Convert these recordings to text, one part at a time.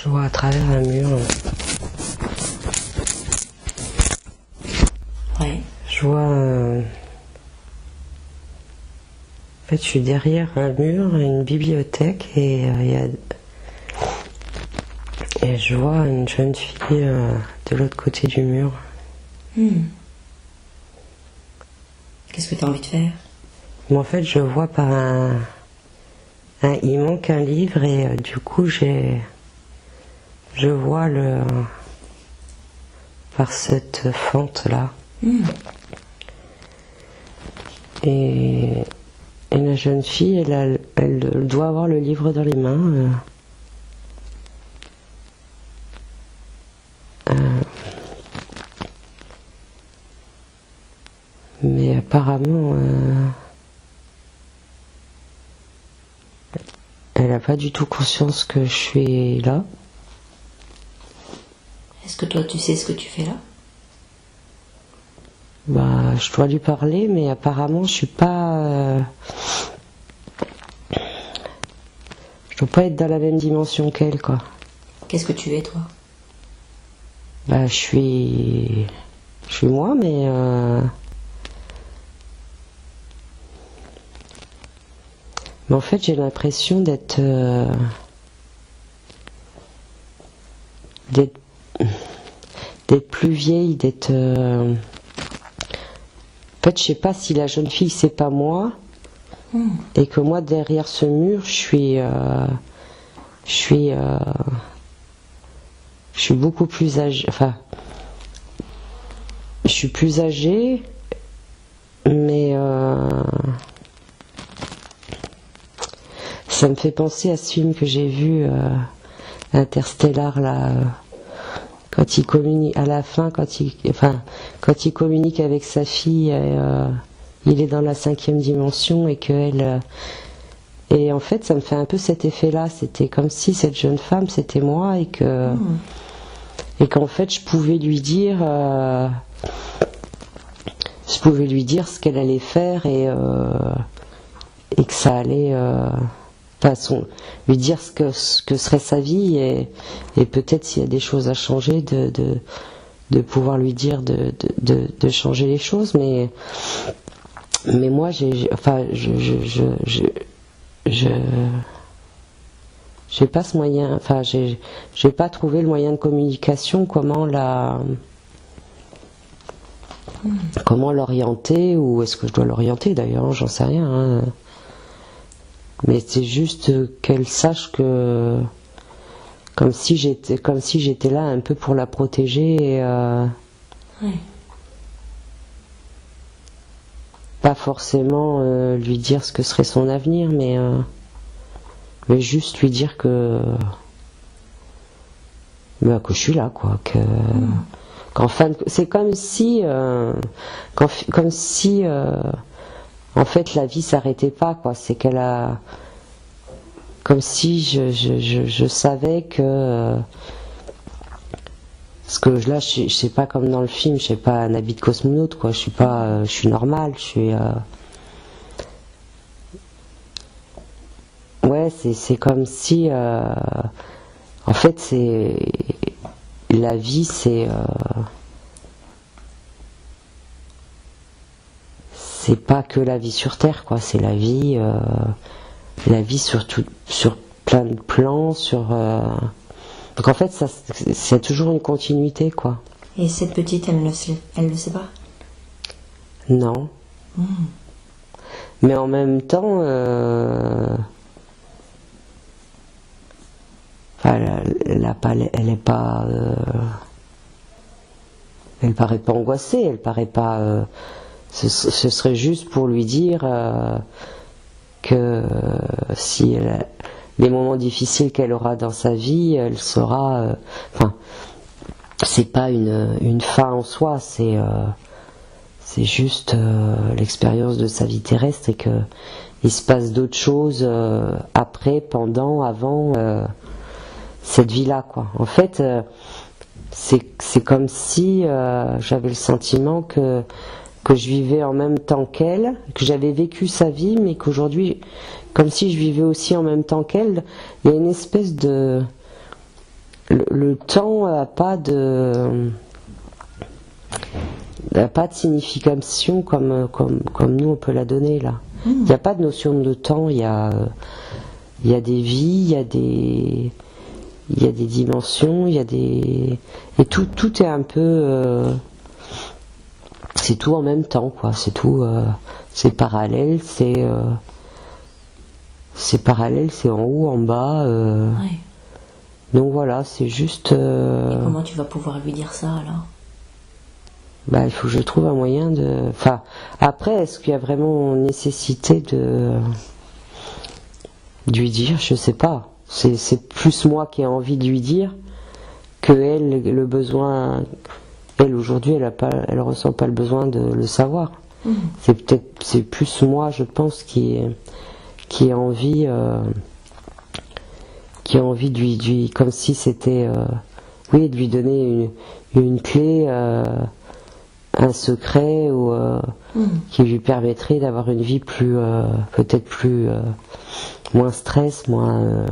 Je vois à travers un mur. Ouais. Je vois. En fait, je suis derrière un mur, une bibliothèque, et et je vois une jeune fille de l'autre côté du mur. Qu'est-ce que tu as envie de faire? Mais en fait, je vois par il manque un livre, et du coup, je vois par cette fente-là. Et la jeune fille, elle doit avoir le livre dans les mains. Mais apparemment, elle n'a pas du tout conscience que je suis là. Est-ce que toi tu sais ce que tu fais là? Bah, je dois lui parler, mais apparemment, je suis pas. Je dois pas être dans la même dimension qu'elle, quoi. Qu'est-ce que tu es toi? Bah, je suis moi, mais en fait, j'ai l'impression d'être plus vieille, d'être. En fait, je sais pas si la jeune fille c'est pas moi, et que moi derrière ce mur, je suis beaucoup plus âgée. Enfin, je suis plus âgée, mais ça me fait penser à ce film que j'ai vu, Interstellar, là, quand il communique à la fin, quand il communique avec sa fille, il est dans la 5e dimension, et qu'elle et en fait, ça me fait un peu cet effet-là. C'était comme si cette jeune femme, c'était moi, et qu'en fait, je pouvais lui dire ce qu'elle allait faire, et que ça allait, lui dire ce que serait sa vie, et peut-être s'il y a des choses à changer, de pouvoir lui dire de changer les choses. Mais moi, j'ai pas ce moyen, j'ai pas trouvé le moyen de communication, comment l'orienter, ou est-ce que je dois l'orienter d'ailleurs, j'en sais rien, hein. Mais c'est juste qu'elle sache que, comme si j'étais là un peu pour la protéger, et Ouais. pas forcément lui dire ce que serait son avenir, mais juste lui dire que je suis là, quoi, qu'en fin de, c'est comme si en fait la vie s'arrêtait pas, quoi. C'est qu'elle a, comme si je savais que parce que là, je sais pas, comme dans le film, je sais pas, un habit de cosmonaute, quoi. Je suis pas, je suis normale, je suis. Ouais, c'est comme si, en fait, c'est la vie, c'est pas que la vie sur Terre, quoi. C'est la vie sur plein de plans, donc en fait, c'est toujours une continuité, quoi. Et cette petite, elle le sait pas? Non. Mais en même temps, elle paraît pas angoissée, elle paraît pas. Ce serait juste pour lui dire que si les moments difficiles qu'elle aura dans sa vie, elle saura. C'est pas une fin en soi, c'est juste l'expérience de sa vie terrestre, et que il se passe d'autres choses après, pendant, avant cette vie-là, quoi. En fait, c'est comme si j'avais le sentiment que je vivais en même temps qu'elle, que j'avais vécu sa vie, mais qu'aujourd'hui, comme si je vivais aussi en même temps qu'elle. Il y a une espèce de le temps n'a pas de signification comme nous on peut la donner là. Il n'y a pas de notion de temps, il y a des vies, il y a des dimensions, et tout est un peu c'est tout en même temps quoi, c'est tout c'est parallèle, c'est en haut, en bas. Ouais. Donc voilà, c'est juste. Et comment tu vas pouvoir lui dire ça alors? Bah, il faut que je trouve un moyen de. Enfin, après, est-ce qu'il y a vraiment nécessité de lui dire? Je sais pas. C'est plus moi qui ai envie de lui dire que elle, le besoin. Elle aujourd'hui, elle ressent pas le besoin de le savoir. C'est plus moi, je pense, qui a envie. Qui a envie de lui comme si c'était de lui donner une clé, un secret ou qui lui permettrait d'avoir une vie plus peut-être plus moins stress, moins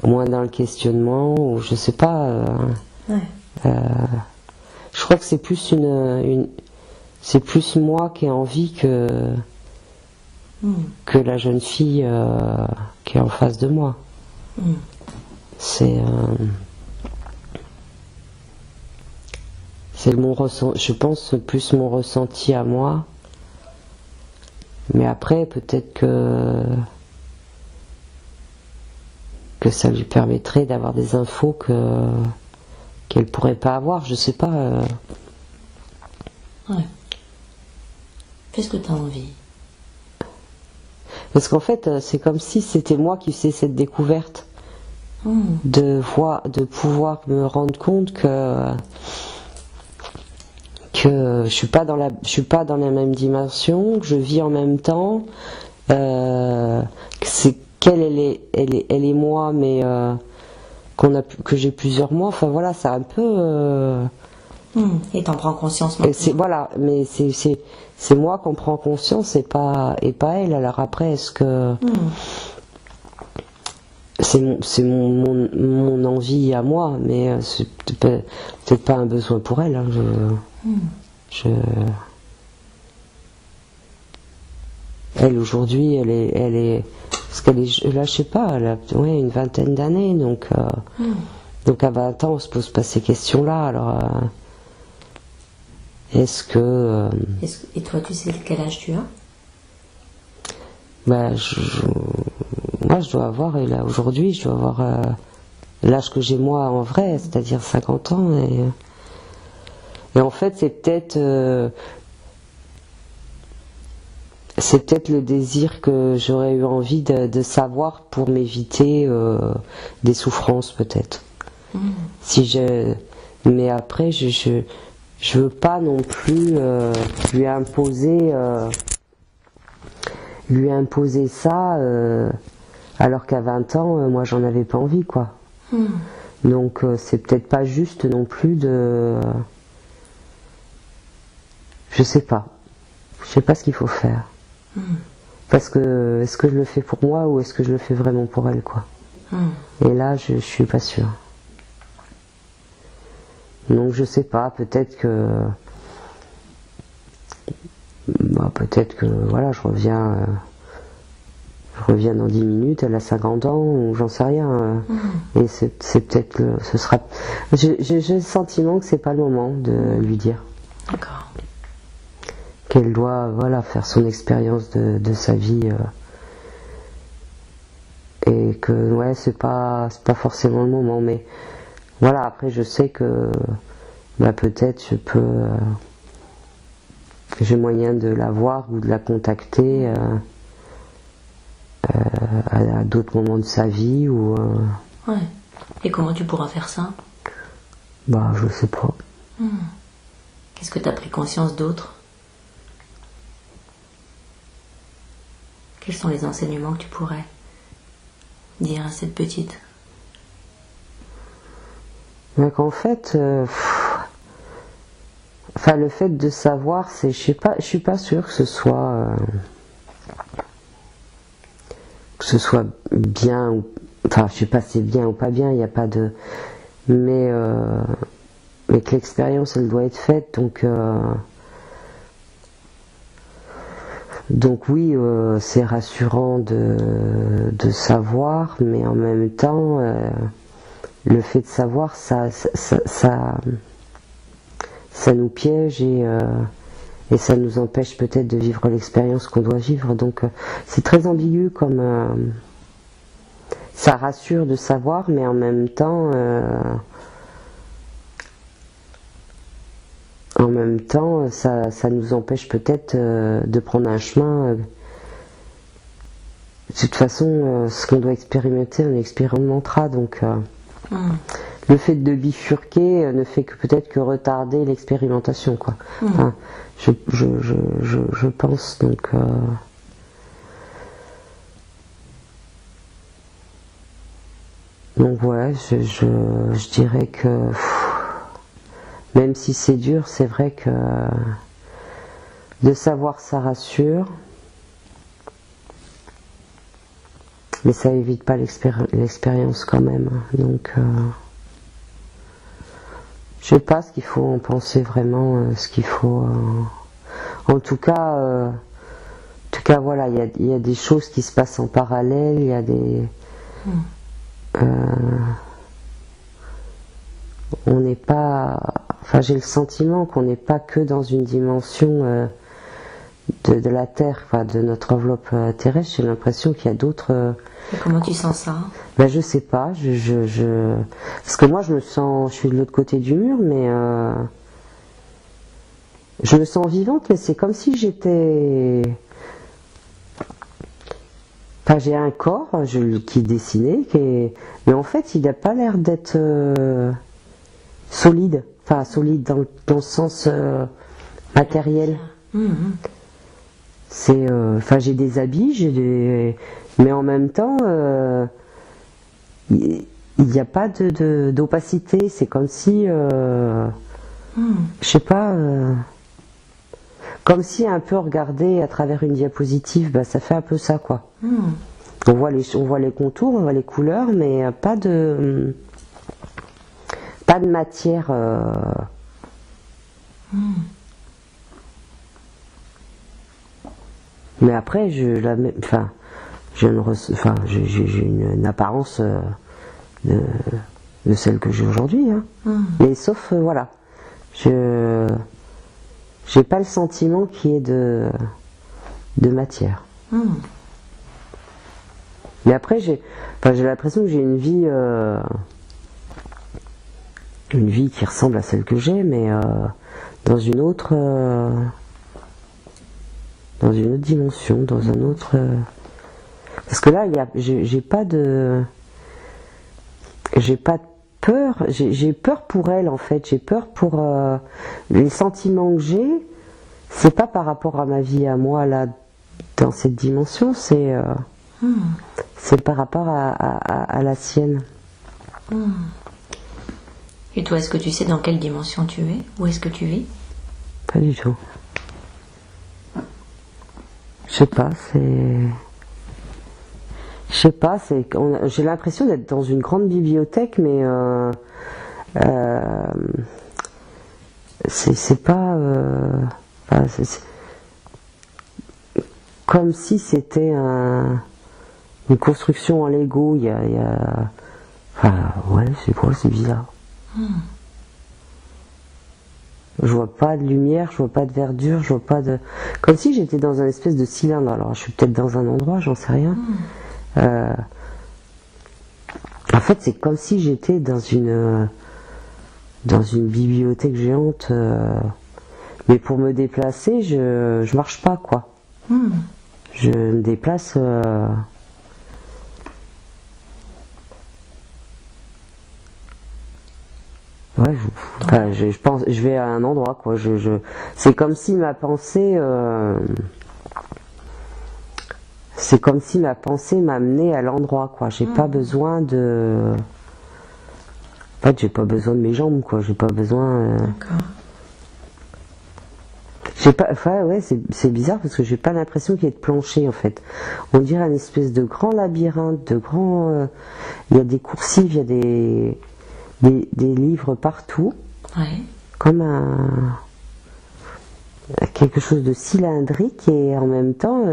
dans le questionnement, ou je sais pas. Je crois que c'est plus c'est plus moi qui ai envie que la jeune fille qui est en face de moi. C'est mon ressenti, je pense plus mon ressenti à moi. Mais après, peut-être que ça lui permettrait d'avoir des infos qu'elle pourrait pas avoir, je sais pas. Ouais. Fais ce que tu as envie. Parce qu'en fait, c'est comme si c'était moi qui faisais cette découverte. De pouvoir me rendre compte que je suis pas dans la même dimension, que je vis en même temps, que c'est qu'elle elle est moi, mais que j'ai plusieurs mois. Enfin voilà, c'est un peu. Et t'en prends conscience maintenant. Voilà, mais c'est moi qu'on prend conscience et pas elle. Alors après, est-ce que c'est mon envie à moi, mais c'est peut-être pas un besoin pour elle. Hein, elle aujourd'hui, elle est parce qu'elle est là, je sais pas, elle a une vingtaine d'années, donc à 20 ans, on se pose pas ces questions-là. Alors est-ce que et toi, tu sais quel âge tu as? Bah, moi, je dois avoir, et là, aujourd'hui, je dois avoir l'âge que j'ai moi en vrai, c'est-à-dire 50 ans. Et en fait, c'est peut-être le désir que j'aurais eu envie de savoir pour m'éviter des souffrances, peut-être. Mais après, je veux pas non plus lui imposer ça alors qu'à 20 ans moi j'en avais pas envie quoi. Donc c'est peut-être pas juste non plus de je sais pas ce qu'il faut faire parce que est-ce que je le fais pour moi ou est-ce que je le fais vraiment pour elle quoi. Et là je suis pas sûre, donc je sais pas, peut-être que voilà, je reviens dans 10 minutes, elle a 50 ans, ou j'en sais rien. Et c'est peut-être ce sera. J'ai le sentiment que c'est pas le moment de lui dire. D'accord. Qu'elle doit faire son expérience de sa vie. Et que c'est pas forcément le moment. Mais voilà, après je sais que peut-être je peux. J'ai moyen de la voir ou de la contacter à d'autres moments de sa vie ou. Ouais. Et comment tu pourras faire ça? Je sais pas. Qu'est-ce que tu as pris conscience d'autre? Quels sont les enseignements que tu pourrais dire à cette petite? En fait, le fait de savoir, je suis pas sûre que ce soit bien enfin, je sais pas si c'est bien ou pas bien, il n'y a pas de. Mais que l'expérience, elle doit être faite, donc oui, c'est rassurant de savoir, mais en même temps, le fait de savoir, ça nous piège et ça nous empêche peut-être de vivre l'expérience qu'on doit vivre. Donc c'est très ambigu comme ça rassure de savoir, mais en même temps, ça nous empêche peut-être de prendre un chemin. De toute façon, ce qu'on doit expérimenter, on expérimentera. Donc, le fait de bifurquer ne fait que peut-être que retarder l'expérimentation, quoi. Enfin, je pense donc. Donc ouais, je dirais que même si c'est dur, c'est vrai que de savoir ça rassure, mais ça évite pas l'expérience quand même. Donc je sais pas ce qu'il faut en penser vraiment, ce qu'il faut. En tout cas, voilà, il y a des choses qui se passent en parallèle, il y a des. On n'est pas. Enfin, j'ai le sentiment qu'on n'est pas que dans une dimension de la Terre, enfin, de notre enveloppe terrestre. J'ai l'impression qu'il y a d'autres. Et comment tu sens ça? Ben, je sais pas. Parce que moi, je suis de l'autre côté du mur, mais je me sens vivante, mais c'est comme si j'étais. Enfin, j'ai un corps qui est dessiné, mais en fait, il n'a pas l'air d'être solide. Enfin, solide dans le sens matériel. C'est, enfin, j'ai des habits, mais en même temps, il n'y a pas d'opacité. C'est comme si, je sais pas, comme si un peu regarder à travers une diapositive, bah, ça fait un peu ça, quoi. On voit les contours, on voit les couleurs, mais pas de matière. Mais après, j'ai une apparence de celle que j'ai aujourd'hui. Hein. Mais sauf, voilà, j'ai pas le sentiment qu'il y ait de matière. Mais après, j'ai l'impression que j'ai une vie qui ressemble à celle que j'ai, mais dans une autre dimension, dans un autre. Parce que là, j'ai pas de peur. J'ai peur pour elle, en fait. J'ai peur pour les sentiments que j'ai. C'est pas par rapport à ma vie à moi là dans cette dimension, c'est par rapport à la sienne. Et toi, est-ce que tu sais dans quelle dimension tu es? Où est-ce que tu vis? Pas du tout. Je sais pas, j'ai l'impression d'être dans une grande bibliothèque, mais c'est pas. C'est comme si c'était une construction en Lego. Enfin, ouais, c'est quoi, c'est bizarre. Je vois pas de lumière, je vois pas de verdure, je vois pas de. Comme si j'étais dans un espèce de cylindre. Alors, je suis peut-être dans un endroit, j'en sais rien. En fait, c'est comme si j'étais dans une bibliothèque géante. Mais pour me déplacer, je marche pas, quoi. Je me déplace. Ouais, je pense, je vais à un endroit, quoi. C'est comme si ma pensée, m'amenait à l'endroit, quoi. J'ai pas besoin de. En fait, j'ai pas besoin de mes jambes, quoi. J'ai pas besoin. D'accord. J'ai pas, enfin, ouais, c'est bizarre parce que j'ai pas l'impression qu'il y ait de plancher en fait. On dirait un espèce de grand labyrinthe, de grand. Il y a des coursives, il y a des livres partout, Ouais. comme quelque chose de cylindrique et en même temps.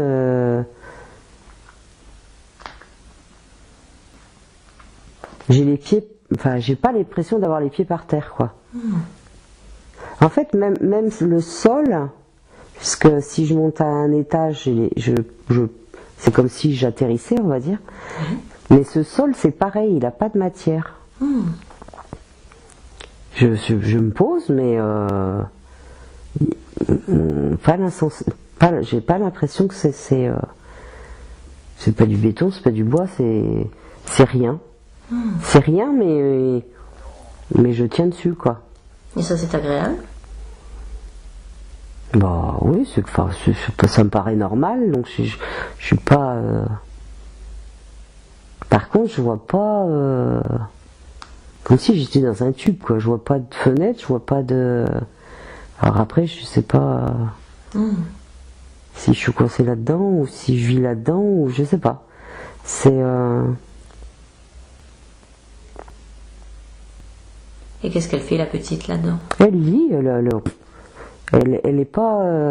J'ai les pieds, enfin, j'ai pas l'impression d'avoir les pieds par terre, quoi. En fait, même le sol, puisque si je monte à un étage, c'est comme si j'atterrissais, on va dire. Mais ce sol, c'est pareil, il n'a pas de matière. Je me pose, mais j'ai pas l'impression que c'est pas du béton, c'est pas du bois, c'est rien. C'est rien, mais je tiens dessus, quoi. Et ça, c'est agréable? Bah oui, ça me paraît normal, donc je suis pas. Par contre, je vois pas. Comme si j'étais dans un tube, quoi. Je vois pas de fenêtre, je vois pas de. Alors après, je sais pas si je suis coincé là-dedans ou si je vis là-dedans ou je sais pas. C'est. Et qu'est-ce qu'elle fait, la petite, là-dedans? Elle lit, elle est pas.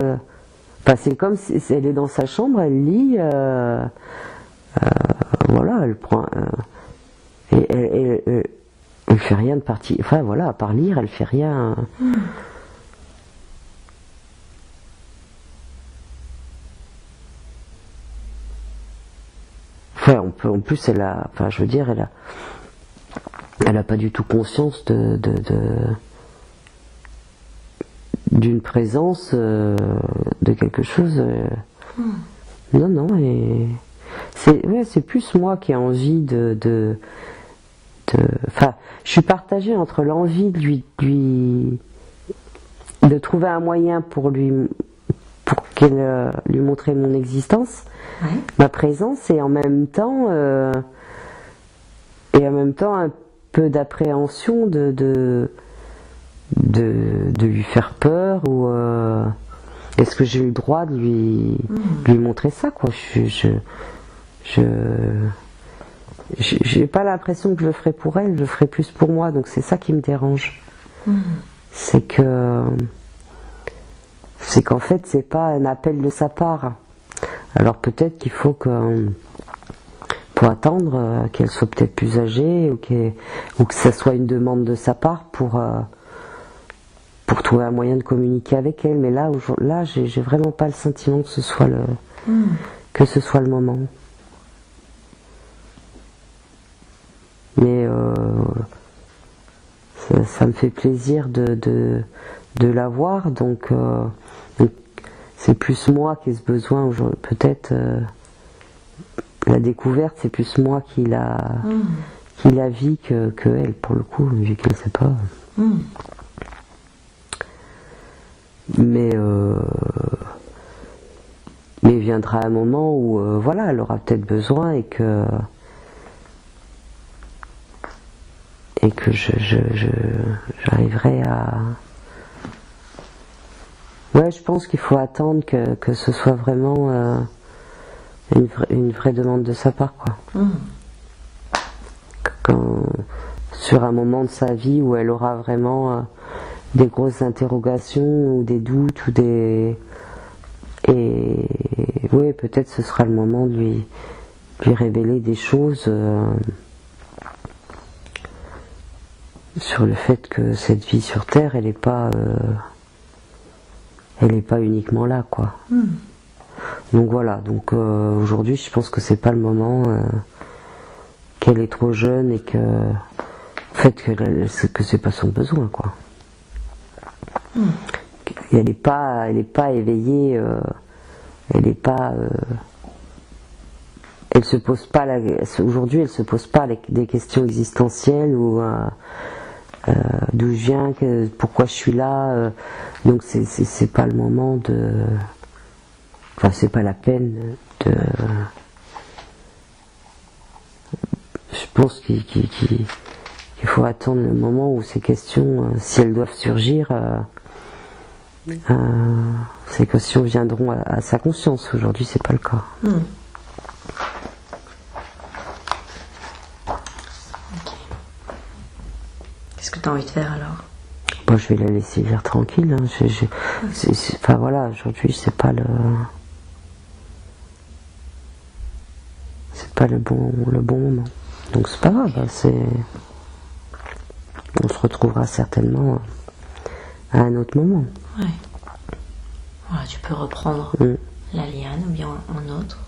Enfin, c'est comme si elle est dans sa chambre, elle lit. Voilà, elle prend. Elle fait rien de parti. Enfin voilà, à part lire, elle fait rien. Enfin, en plus, elle a. Enfin, je veux dire, elle a pas du tout conscience d'une présence, de quelque chose. Non, non, et c'est plus moi qui ai envie enfin, je suis partagée entre l'envie de trouver un moyen pour qu'elle lui montrer mon existence, Ouais. ma présence, et en même temps un peu d'appréhension de lui faire peur, ou est-ce que j'ai eu le droit de lui montrer ça, quoi. J'ai pas l'impression que je le ferai pour elle, je le ferai plus pour moi, donc c'est ça qui me dérange. C'est qu'en fait c'est pas un appel de sa part. Alors peut-être qu'il faut pour attendre qu'elle soit peut-être plus âgée, ou que ça soit une demande de sa part pour trouver un moyen de communiquer avec elle. Mais là j'ai vraiment pas le sentiment que ce soit le moment. Mais ça me fait plaisir de la voir, donc c'est plus moi qui ai ce besoin, peut-être la découverte, c'est plus moi qui la vit que elle, pour le coup, vu qu'elle ne sait pas. Mais il viendra un moment où voilà, elle aura peut-être besoin, et que j'arriverai à. Ouais, je pense qu'il faut attendre que ce soit vraiment une vraie demande de sa part, quoi. Sur un moment de sa vie où elle aura vraiment des grosses interrogations ou des doutes et oui, peut-être ce sera le moment de lui révéler des choses sur le fait que cette vie sur Terre, elle n'est pas uniquement là, quoi. Donc voilà, aujourd'hui je pense que c'est pas le moment, qu'elle est trop jeune, et que en fait que c'est pas son besoin, quoi. Elle n'est pas éveillée, elle se pose pas aujourd'hui, elle se pose pas des questions existentielles, ou d'où je viens, pourquoi je suis là, donc c'est pas le moment enfin, c'est pas la peine je pense qu'il faut attendre le moment où ces questions, si elles doivent surgir, ces questions viendront à sa conscience. Aujourd'hui, c'est pas le cas. Qu'est-ce que tu as envie de faire alors? Moi, je vais la laisser vivre tranquille. Hein. Enfin voilà, aujourd'hui, c'est pas le bon moment. Donc c'est pas grave. On se retrouvera certainement à un autre moment. Ouais. Voilà, tu peux reprendre la liane ou bien un autre.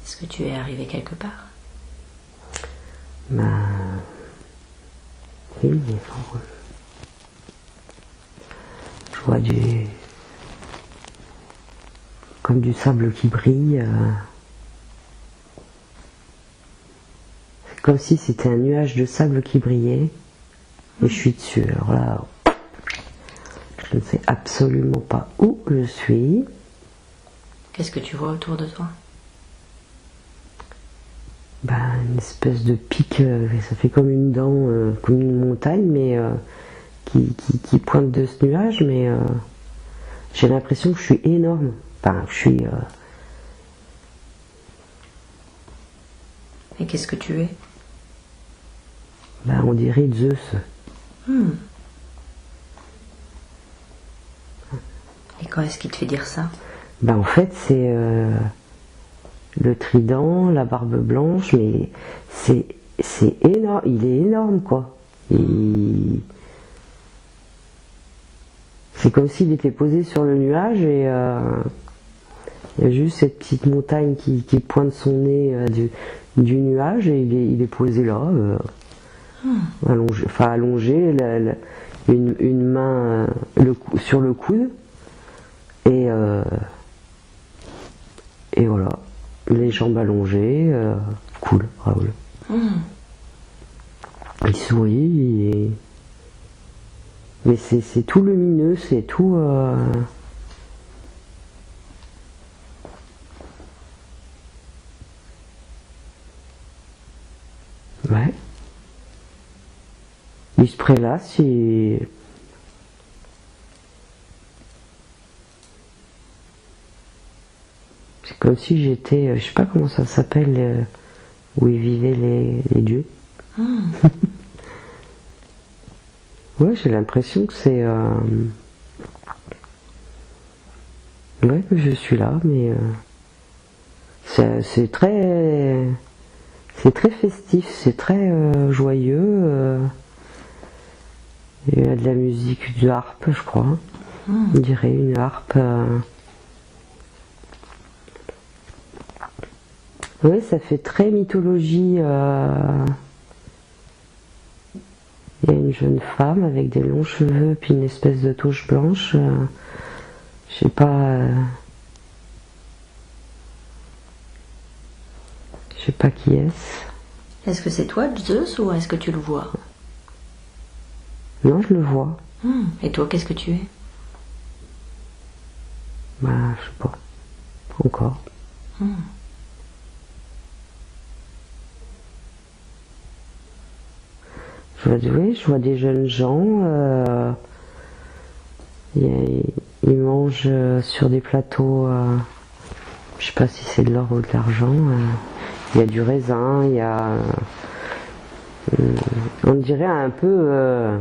Est-ce que tu es arrivé quelque part? Oui, mais je vois comme du sable qui brille. C'est comme si c'était un nuage de sable qui brillait. Et je suis dessus. Alors là, je ne sais absolument pas où je suis. Qu'est-ce que tu vois autour de toi? Une espèce de pic, ça fait comme une dent, comme une montagne, mais qui pointe de ce nuage, mais j'ai l'impression que je suis énorme. Enfin, je suis... Et qu'est-ce que tu es? On dirait Zeus. Et quand est-ce qu'il te fait dire ça? En fait, c'est le trident, la barbe blanche, mais c'est énorme. Il est énorme, quoi. C'est comme s'il était posé sur le nuage et il y a juste cette petite montagne qui pointe son nez du nuage et il est posé là, allongé, une main sur le coude et voilà, les jambes allongées, cool, Raoul. Il sourit, mais c'est tout lumineux, c'est tout... Ouais. Il se prélasse, c'est comme si j'étais, je sais pas comment ça s'appelle, où ils vivaient les dieux. Ouais, j'ai l'impression que c'est... Ouais, que je suis là, mais... c'est très... C'est très festif, c'est très joyeux. Il y a de la musique, de harpe, je crois. On dirait une harpe. Oui, ça fait très mythologie. Il y a une jeune femme avec des longs cheveux puis une espèce de touche blanche. Je sais pas. Je sais pas qui est-ce. Est-ce que c'est toi, Zeus, ou est-ce que tu le vois? Non, je le vois. Et toi, qu'est-ce que tu es? Je sais pas. Encore. Je vois des jeunes gens. Ils mangent sur des plateaux. Je sais pas si c'est de l'or ou de l'argent. Il y a du raisin, il y a... on dirait un peu...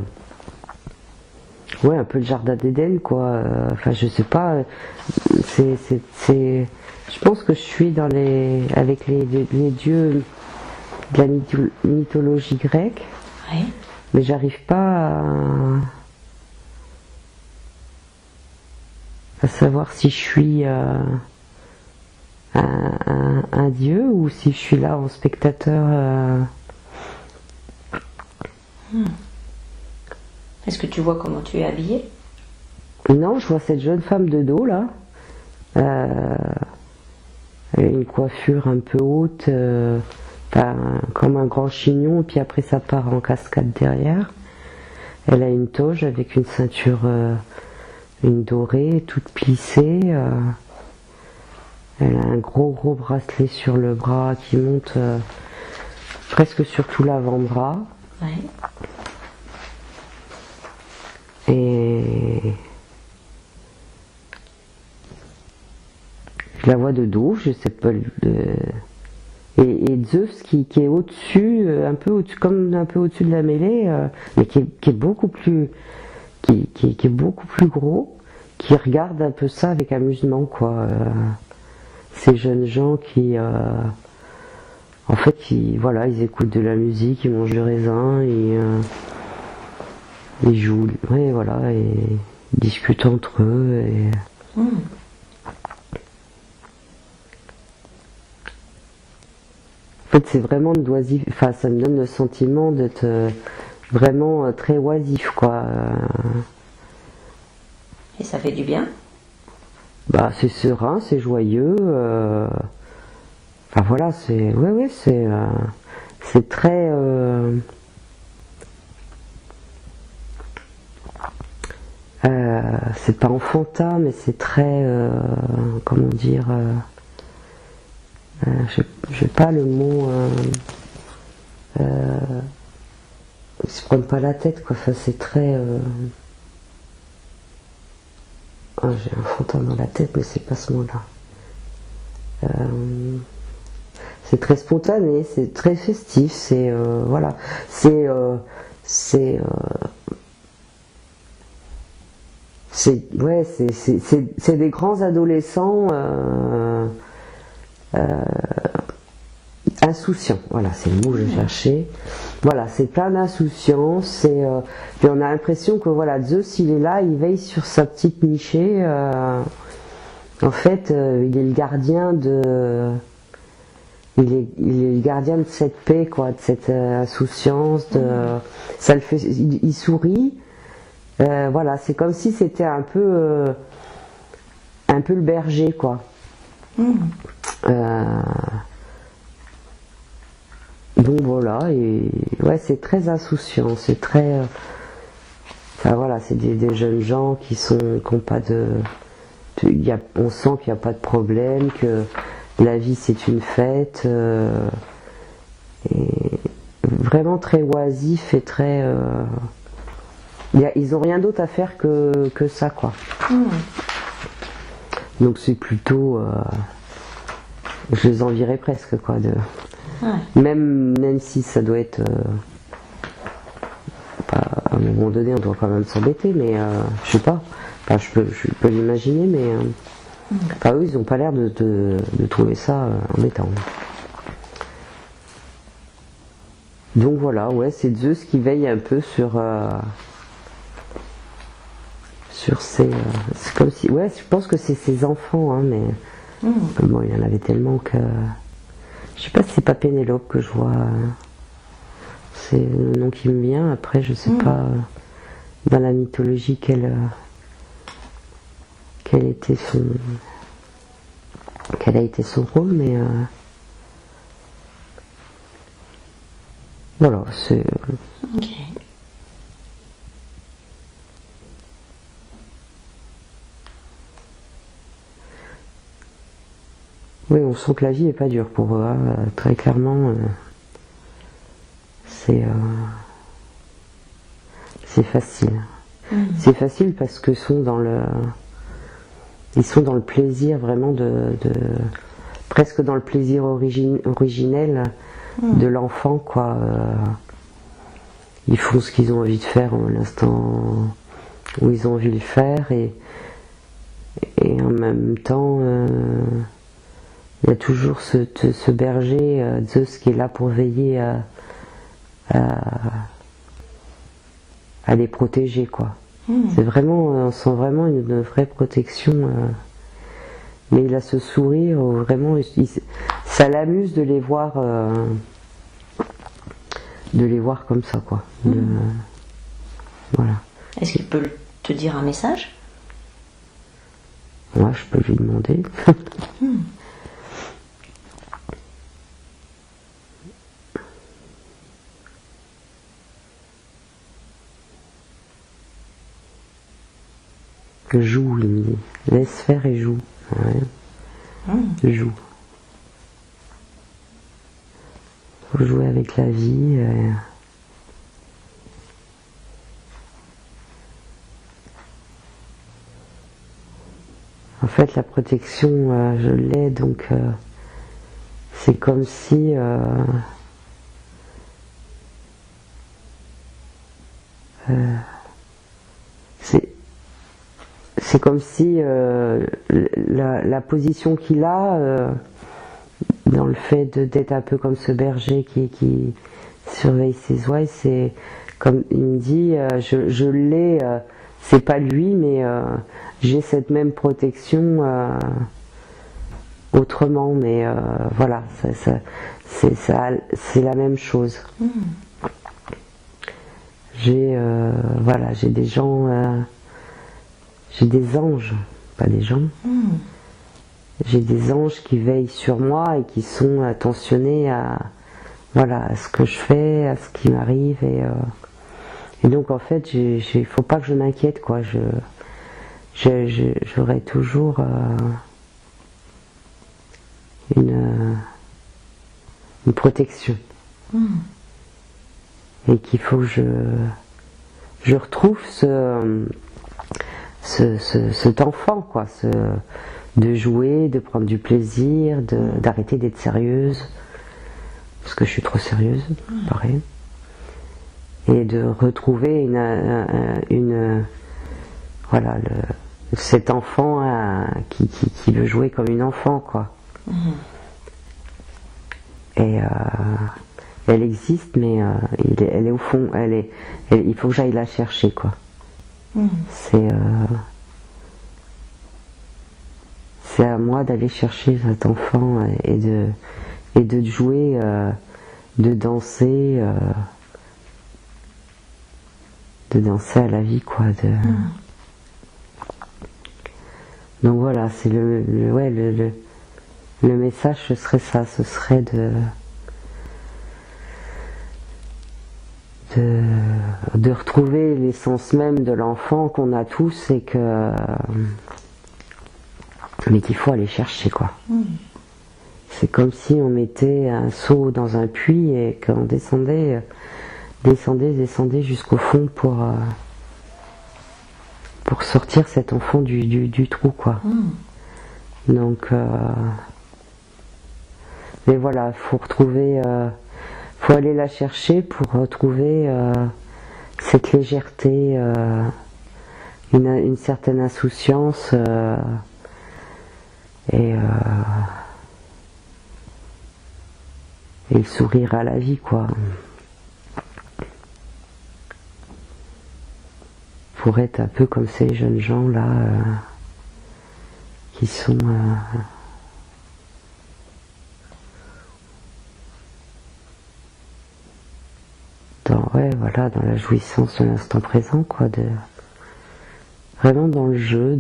ouais, un peu le jardin d'Éden, quoi. Enfin, je sais pas. Je pense que je suis avec les dieux de la mythologie grecque. Oui. Mais j'arrive pas à savoir si je suis un dieu ou si je suis là en spectateur. Est-ce que tu vois comment tu es habillée? Non, je vois cette jeune femme de dos là. Elle a une coiffure un peu haute, comme un grand chignon, et puis après ça part en cascade derrière. Elle a une toge avec une ceinture, une dorée, toute plissée. Elle a un gros bracelet sur le bras qui monte presque sur tout l'avant-bras. Ouais. Et je la vois de dos, je sais pas. Et Zeus qui est au-dessus, comme un peu au-dessus de la mêlée, mais qui est beaucoup plus, qui est beaucoup plus gros, qui regarde un peu ça avec amusement, quoi. Ces jeunes gens qui, en fait, ils écoutent de la musique, ils mangent du raisin, ils jouent, ouais, voilà, et ils discutent entre eux. Et... En fait, c'est vraiment de oisif. Enfin, ça me donne le sentiment d'être vraiment très oisif, quoi. Et ça fait du bien? Bah, c'est serein, c'est joyeux. Enfin voilà, c'est très. C'est pas enfantin, mais c'est très. Comment dire. J'ai pas le mot. Ils se prennent pas la tête, quoi. Enfin, c'est très. J'ai un fantôme dans la tête, mais c'est pas ce mot-là. C'est très spontané, c'est très festif, c'est voilà, c'est des grands adolescents insouciants. Voilà, c'est le mot que je cherchais. Voilà, c'est plein d'insouciance. Et on a l'impression que voilà, Zeus, il est là, il veille sur sa petite nichée. En fait, il est le gardien de. Il est le gardien de cette paix, quoi, de cette insouciance. Ça le fait. Il sourit. Voilà, c'est comme si c'était un peu le berger, quoi. Donc voilà, et ouais, c'est très insouciant, c'est très. Enfin voilà, c'est des jeunes gens qui ont pas de. On sent qu'il n'y a pas de problème, que la vie c'est une fête, et vraiment très oisif et très. Ils ont rien d'autre à faire que ça, quoi. Donc c'est plutôt. Je les envierais presque, quoi. Même si ça doit être. À un moment donné, on doit quand même s'embêter, mais je sais pas. Enfin, je peux l'imaginer, mais. Enfin, eux, ils n'ont pas l'air de trouver ça embêtant. Donc voilà, ouais, c'est Zeus qui veille un peu sur ces. C'est comme si. Ouais, je pense que c'est ses enfants, hein, mais. Bon, il y en avait tellement que. Je sais pas si c'est pas Pénélope que je vois. C'est le nom qui me vient. Après, je sais pas dans la mythologie quel a été son rôle, mais voilà, c'est. Ok. Oui, on sent que la vie est pas dure pour eux, hein, très clairement. C'est facile. C'est facile parce que ils sont dans le plaisir vraiment presque dans le plaisir originel de l'enfant, quoi. Ils font ce qu'ils ont envie de faire à l'instant où ils ont envie de le faire, et en même temps il y a toujours ce berger Zeus qui est là pour veiller à les protéger, quoi. C'est vraiment, on sent vraiment une vraie protection, mais il a ce sourire vraiment, ça l'amuse de les voir comme ça, quoi. Voilà. Est-ce qu'il peut te dire un message? Moi, je peux lui demander. Joue, il me dit. Laisse faire et joue. Ouais. Joue. Faut jouer avec la vie. En fait, la protection, je l'ai, donc c'est comme si c'est comme si la position qu'il a dans le fait d'être un peu comme ce berger qui surveille ses ouailles, c'est comme il me dit, je l'ai, c'est pas lui, mais j'ai cette même protection autrement, mais voilà, c'est la même chose. J'ai des gens, j'ai des anges, pas des gens. J'ai des anges qui veillent sur moi et qui sont attentionnés à ce que je fais, à ce qui m'arrive, et donc en fait il faut pas que je m'inquiète, quoi. J'aurai toujours une protection, et qu'il faut que je retrouve cet enfant, quoi, de jouer, de prendre du plaisir, d'arrêter d'être sérieuse, parce que je suis trop sérieuse, pareil, et de retrouver cet enfant qui veut jouer comme une enfant, quoi. Et elle existe, mais elle est au fond, il faut que j'aille la chercher, quoi. C'est à moi d'aller chercher cet enfant et de jouer, de danser à la vie, quoi. Donc voilà, c'est le message, ce serait ça, ce serait de retrouver l'essence même de l'enfant qu'on a tous, et mais qu'il faut aller chercher, quoi. C'est comme si on mettait un seau dans un puits et qu'on descendait jusqu'au fond pour sortir cet enfant du trou, quoi. Donc mais voilà, faut retrouver, faut aller la chercher pour retrouver cette légèreté, une certaine insouciance, et le sourire à la vie, quoi. Pour être un peu comme ces jeunes gens là qui sont dans la jouissance de l'instant présent, quoi, vraiment dans le jeu,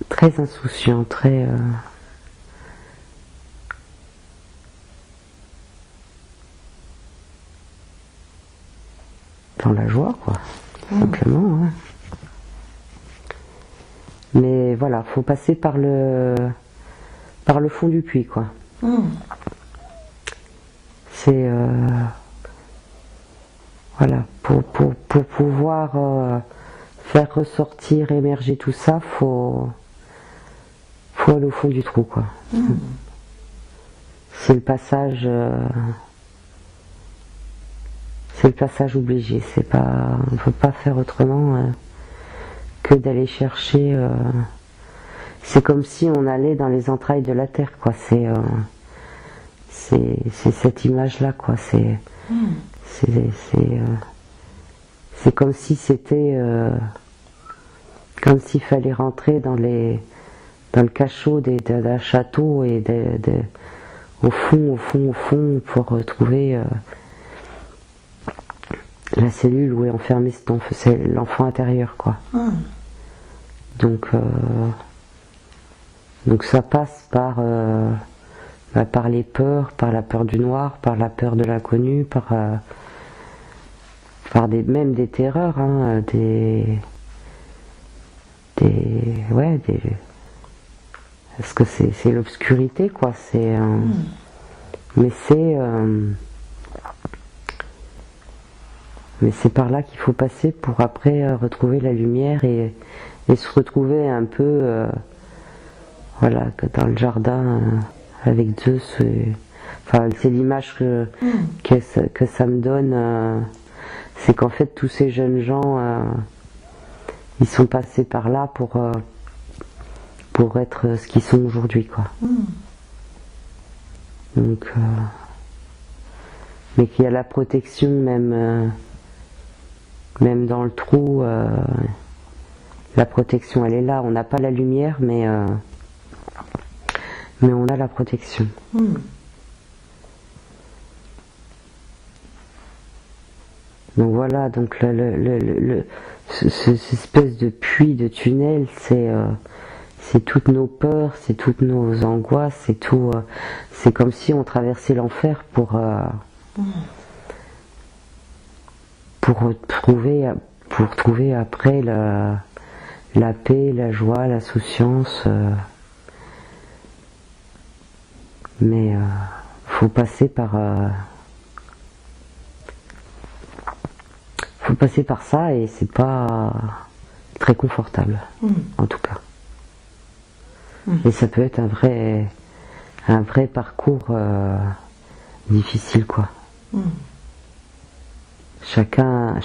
très insouciant, très dans la joie, quoi, simplement. Hein. Mais voilà, faut passer par le fond du puits, quoi. C'est voilà, pour pouvoir faire ressortir, émerger tout ça, faut aller au fond du trou, quoi. C'est le passage obligé. On ne peut pas faire autrement que d'aller chercher. C'est comme si on allait dans les entrailles de la terre, quoi. C'est cette image-là, quoi. C'est comme si c'était comme s'il fallait rentrer dans le cachot d'un château et au fond pour retrouver la cellule où est enfermé l'enfant intérieur, quoi. Donc ça passe par les peurs, par la peur du noir, par la peur de l'inconnu, par même des terreurs, hein, parce que c'est l'obscurité, quoi. Mais c'est par là qu'il faut passer pour après retrouver la lumière et se retrouver un peu voilà, dans le jardin avec Zeus. Enfin, c'est l'image que ça me donne. C'est qu'en fait tous ces jeunes gens ils sont passés par là pour être ce qu'ils sont aujourd'hui, quoi. Donc mais qu'il y a la protection même dans le trou, la protection elle est là. On n'a pas la lumière mais on a la protection. Donc voilà, donc cette espèce de puits, de tunnel, c'est toutes nos peurs, c'est toutes nos angoisses, c'est tout. C'est comme si on traversait l'enfer pour trouver après la paix, la joie, l'insouciance. Mais faut passer par ça et c'est pas très confortable, en tout cas. Et ça peut être un vrai parcours difficile, quoi. Chacun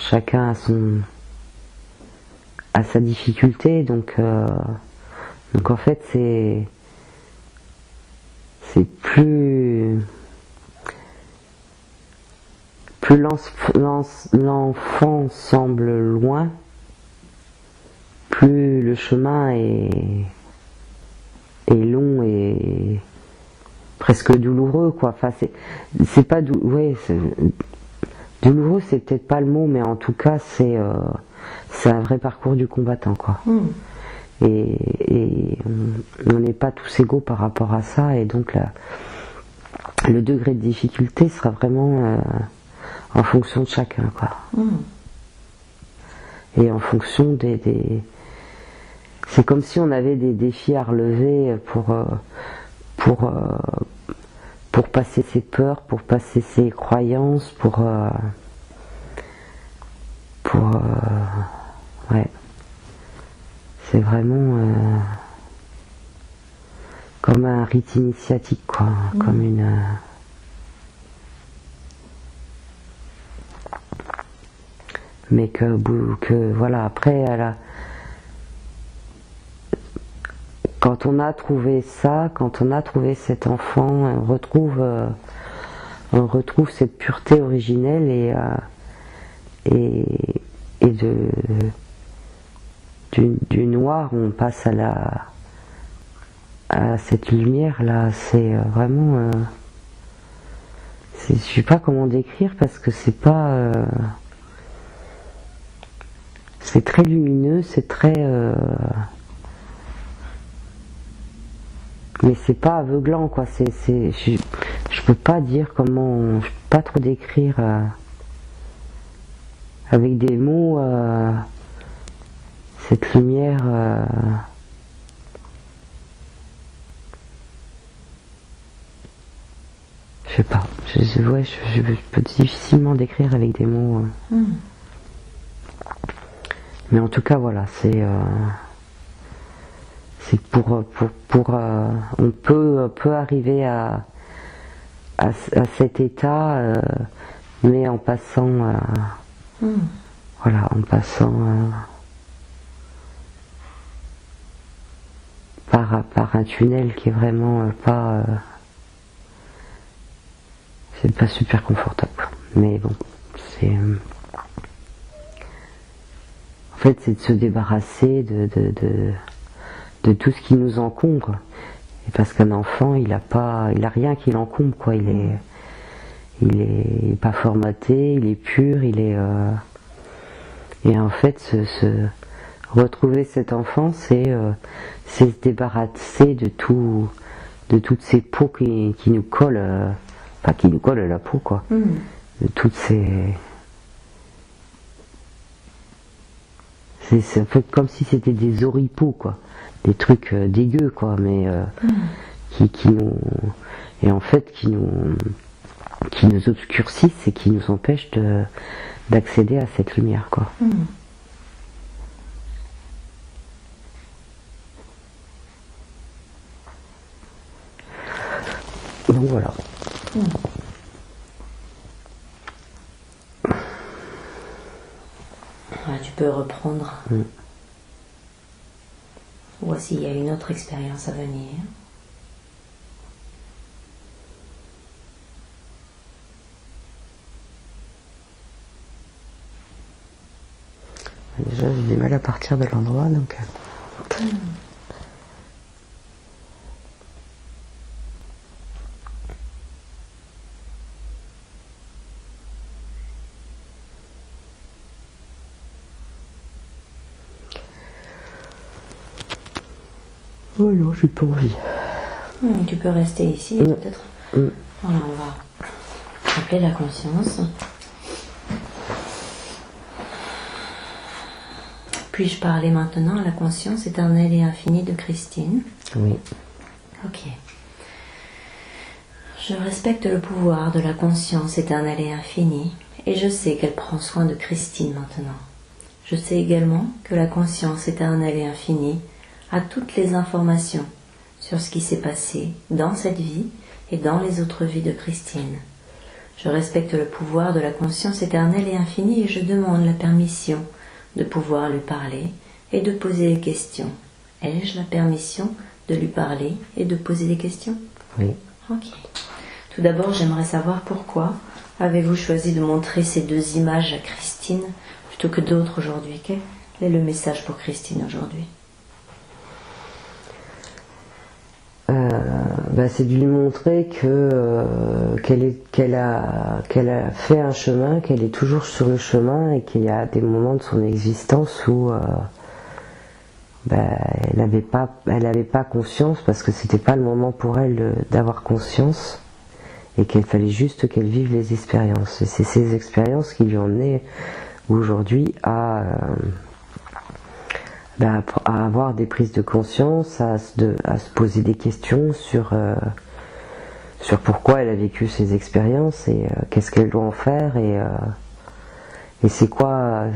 a sa difficulté, donc en fait c'est plus l'enfant semble loin, plus le chemin est long et presque douloureux, quoi. Enfin, c'est pas douloureux, c'est peut-être pas le mot, mais en tout cas c'est un vrai parcours du combattant, quoi. Et on n'est pas tous égaux par rapport à ça, et donc le degré de difficulté sera vraiment en fonction de chacun, quoi. Et en fonction des c'est comme si on avait des défis à relever pour passer ses peurs, pour passer ses croyances, ouais. C'est vraiment comme un rite initiatique, quoi. Comme une mais que voilà, après quand on a trouvé ça, quand on a trouvé cet enfant, on retrouve cette pureté originelle et du noir on passe à cette lumière là. C'est vraiment je sais pas comment décrire parce que c'est pas c'est très lumineux, c'est très mais c'est pas aveuglant, quoi. Je peux pas dire comment, je peux pas trop décrire avec des mots cette lumière. Je sais pas. Je peux difficilement décrire avec des mots. Mais en tout cas, voilà, c'est pour on peut arriver à cet état, mais en passant voilà, en passant par un tunnel qui est vraiment c'est pas super confortable, mais bon, c'est en fait c'est de se débarrasser de tout ce qui nous encombre. Et parce qu'un enfant, il a rien qui l'encombre, quoi. Il est pas formaté, il est pur, il est et en fait Retrouver cet enfant, c'est se débarrasser de toutes ces peaux qui nous collent, enfin qui nous collent à la peau, quoi. De toutes ces... C'est un peu comme si c'était des oripeaux, quoi. Des trucs dégueux, quoi, mais qui nous... Et en fait, qui nous obscurcissent et qui nous empêchent d'accéder à cette lumière, quoi. Donc voilà. Voilà, tu peux reprendre. Voici, il y a une autre expérience à venir. Déjà, j'ai du mal à partir de l'endroit, donc... Oh non, j'ai pas envie. Tu peux rester ici, peut-être. Voilà, on va appeler la conscience. Puis-je parler maintenant à la conscience éternelle et infinie de Christine? Oui. Ok. Je respecte le pouvoir de la conscience éternelle et infinie, et je sais qu'elle prend soin de Christine maintenant. Je sais également que la conscience éternelle et infinie a toutes les informations sur ce qui s'est passé dans cette vie et dans les autres vies de Christine. Je respecte le pouvoir de la conscience éternelle et infinie et je demande la permission de pouvoir lui parler et de poser des questions. Ai-je la permission de lui parler et de poser des questions? Oui. Ok. Tout d'abord, j'aimerais savoir pourquoi avez-vous choisi de montrer ces deux images à Christine plutôt que d'autres aujourd'hui? Quel est le message pour Christine aujourd'hui? C'est de lui montrer qu'elle a fait un chemin, qu'elle est toujours sur le chemin et qu'il y a des moments de son existence où elle n'avait pas conscience parce que c'était pas le moment pour elle d'avoir conscience et qu'il fallait juste qu'elle vive les expériences. Et c'est ces expériences qui lui ont mené aujourd'hui à avoir des prises de conscience, à se poser des questions sur pourquoi elle a vécu ces expériences et qu'est-ce qu'elle doit en faire et c'est quoi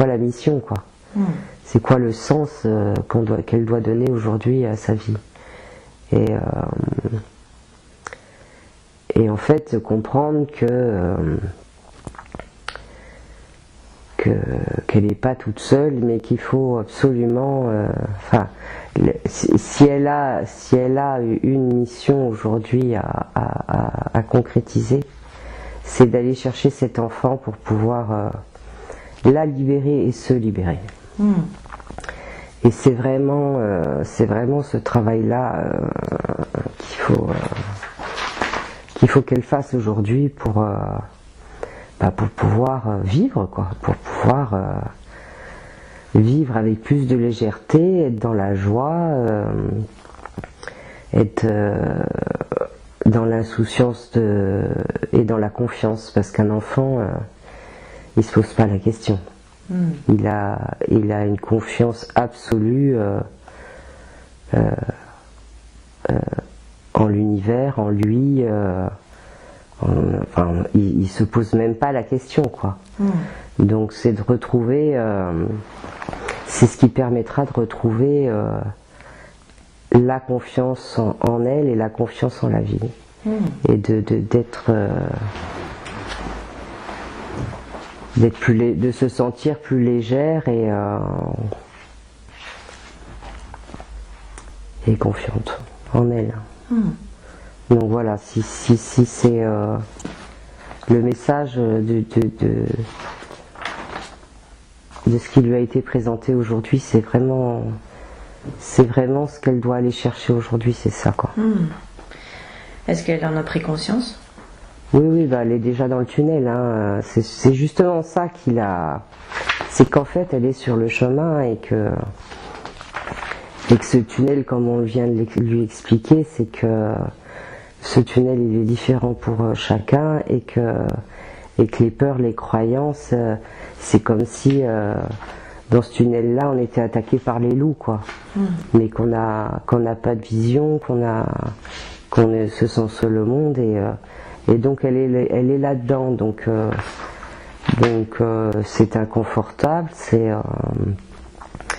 la mission, quoi. C'est quoi le sens qu'elle doit donner aujourd'hui à sa vie et en fait comprendre qu'elle n'est pas toute seule, mais qu'il faut absolument, si elle a une mission aujourd'hui à concrétiser, c'est d'aller chercher cet enfant pour pouvoir la libérer et se libérer. Et c'est vraiment ce travail-là qu'il faut qu'elle fasse aujourd'hui pour pouvoir vivre, quoi, pour pouvoir vivre avec plus de légèreté, être dans la joie, être dans l'insouciance et dans la confiance, parce qu'un enfant, il se pose pas la question. Il a une confiance absolue en l'univers, en lui. Il se pose même pas la question, quoi. Donc c'est de retrouver, c'est ce qui permettra de retrouver la confiance en elle et la confiance en la vie, et de se sentir plus légère et confiante en elle. Donc voilà, si c'est le message de ce qui lui a été présenté aujourd'hui, c'est vraiment ce qu'elle doit aller chercher aujourd'hui, c'est ça, quoi. Est-ce qu'elle en a pris conscience? Oui, elle est déjà dans le tunnel, hein. C'est justement ça c'est qu'en fait elle est sur le chemin et que ce tunnel, comme on vient de lui expliquer, c'est que ce tunnel il est différent pour chacun et que les peurs, les croyances, c'est comme si dans ce tunnel-là on était attaqué par les loups, quoi. Mais qu'on n'a pas de vision, qu'on se sent seul au monde et donc elle est là-dedans, donc c'est inconfortable,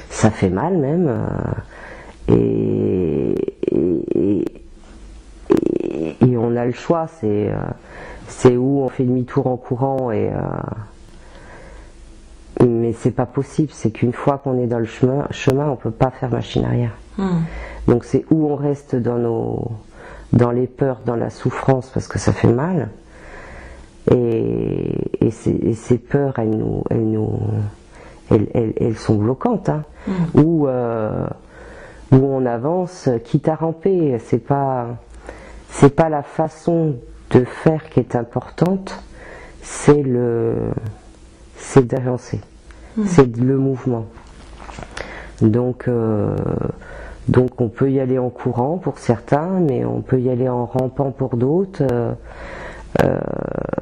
ça fait mal même, et on a le choix, c'est où on fait demi-tour en courant mais c'est pas possible, c'est qu'une fois qu'on est dans le chemin on peut pas faire machine arrière. Donc c'est où on reste dans les peurs, dans la souffrance parce que ça fait mal, et ces peurs elles sont bloquantes, hein. Où on avance quitte à ramper, c'est pas la façon de faire qui est importante, c'est d'avancer, c'est le mouvement. Donc on peut y aller en courant pour certains, mais on peut y aller en rampant pour d'autres.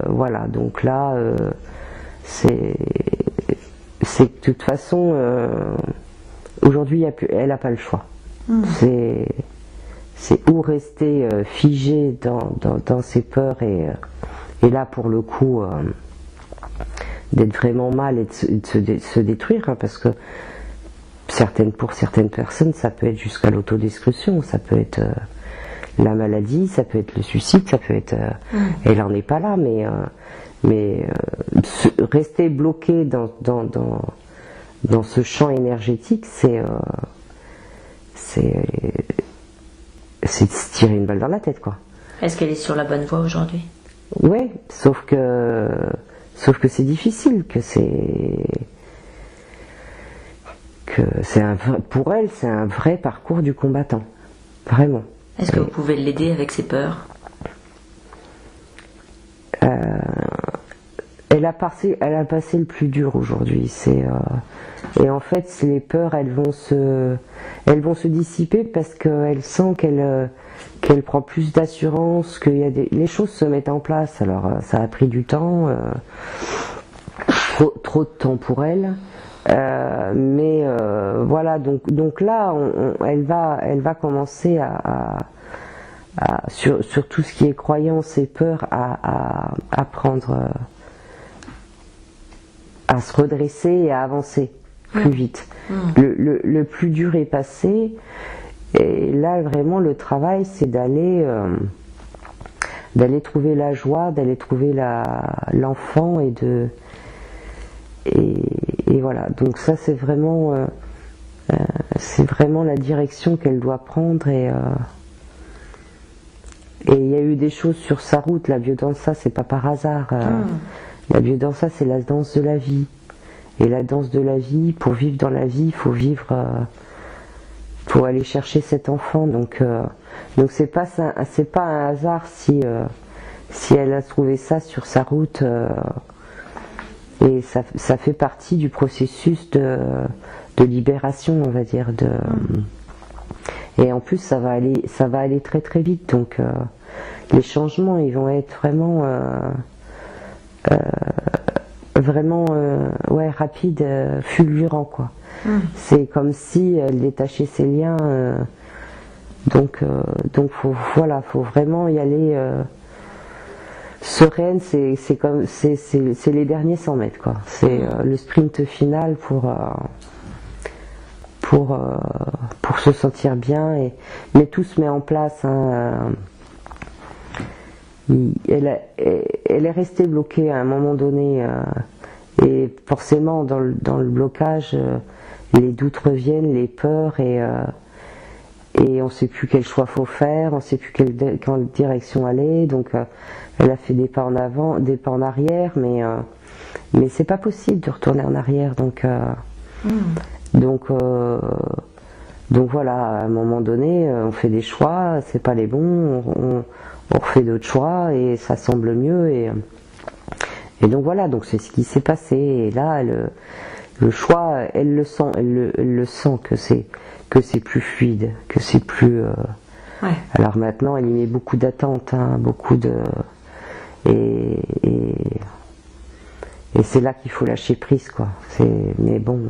Voilà, donc là c'est de toute façon aujourd'hui elle n'a pas le choix. C'est où rester figé dans ses peurs et là pour le coup d'être vraiment mal et de se détruire, hein, parce que pour certaines personnes ça peut être jusqu'à l'autodestruction, ça peut être la maladie, ça peut être le suicide, ça peut être elle en est pas là, mais rester bloqué dans ce champ énergétique, c'est se tirer une balle dans la tête, quoi. Est-ce qu'elle est sur la bonne voie aujourd'hui? Ouais, sauf que c'est difficile, pour elle c'est un vrai parcours du combattant, vraiment. Est-ce que vous pouvez l'aider avec ses peurs? Elle a passé le plus dur aujourd'hui. Et en fait, les peurs, elles vont se dissiper parce qu'elle sent qu'elle prend plus d'assurance, que les choses se mettent en place. Alors, ça a pris du temps, trop de temps pour elle. Mais voilà, donc là, elle va commencer sur tout ce qui est croyance et peur à prendre, à se redresser et à avancer plus vite. Le plus dur est passé, et là vraiment le travail c'est d'aller trouver la joie, d'aller trouver l'enfant et voilà. Donc ça c'est vraiment la direction qu'elle doit prendre, et il y a eu des choses sur sa route. La biodanza, c'est pas par hasard. La biodanza, c'est la danse de la vie. Et la danse de la vie, pour vivre dans la vie, il faut vivre, pour aller chercher cet enfant. Donc c'est pas un hasard si elle a trouvé ça sur sa route. Et ça fait partie du processus de libération, on va dire. Et en plus, ça va aller très très vite. Donc les changements, ils vont être vraiment rapide, fulgurant, quoi. C'est comme si elle détachait ses liens, donc faut vraiment y aller sereine. C'est les derniers 100 mètres, quoi. C'est le sprint final pour se sentir bien, mais tout se met en place, hein. Elle est restée bloquée à un moment donné, et forcément dans le blocage, les doutes reviennent, les peurs, et on ne sait plus quel choix faut faire, on ne sait plus quelle direction aller. Donc elle a fait des pas en avant, des pas en arrière, mais c'est pas possible de retourner en arrière. Donc voilà, à un moment donné, on fait des choix, c'est pas les bons, on refait d'autres choix et ça semble mieux, et donc voilà, donc c'est ce qui s'est passé. Et là Le choix, elle le sent, elle le sent que c'est plus fluide, que c'est plus. Ouais. Alors maintenant, elle y met beaucoup d'attentes, hein, beaucoup de. Et c'est là qu'il faut lâcher prise, quoi. Mais bon,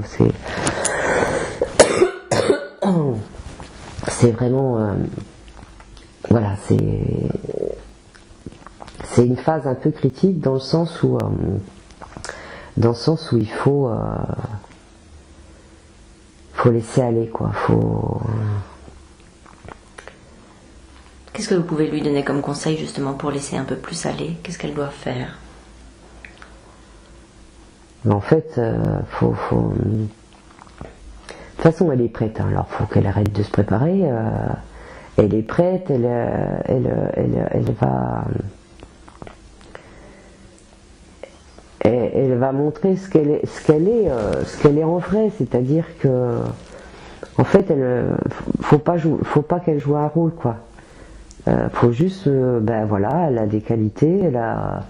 c'est vraiment. Voilà, c'est une phase un peu critique dans le sens où il faut laisser aller, quoi. Qu'est-ce que vous pouvez lui donner comme conseil justement pour laisser un peu plus aller? Qu'est-ce qu'elle doit faire? En fait, de toute façon, elle est prête, hein. Alors faut qu'elle arrête de se préparer. Elle est prête, elle va montrer ce qu'elle est en vrai, c'est-à-dire que en fait, faut pas qu'elle joue un rôle, quoi. Faut juste, voilà, elle a des qualités, elle a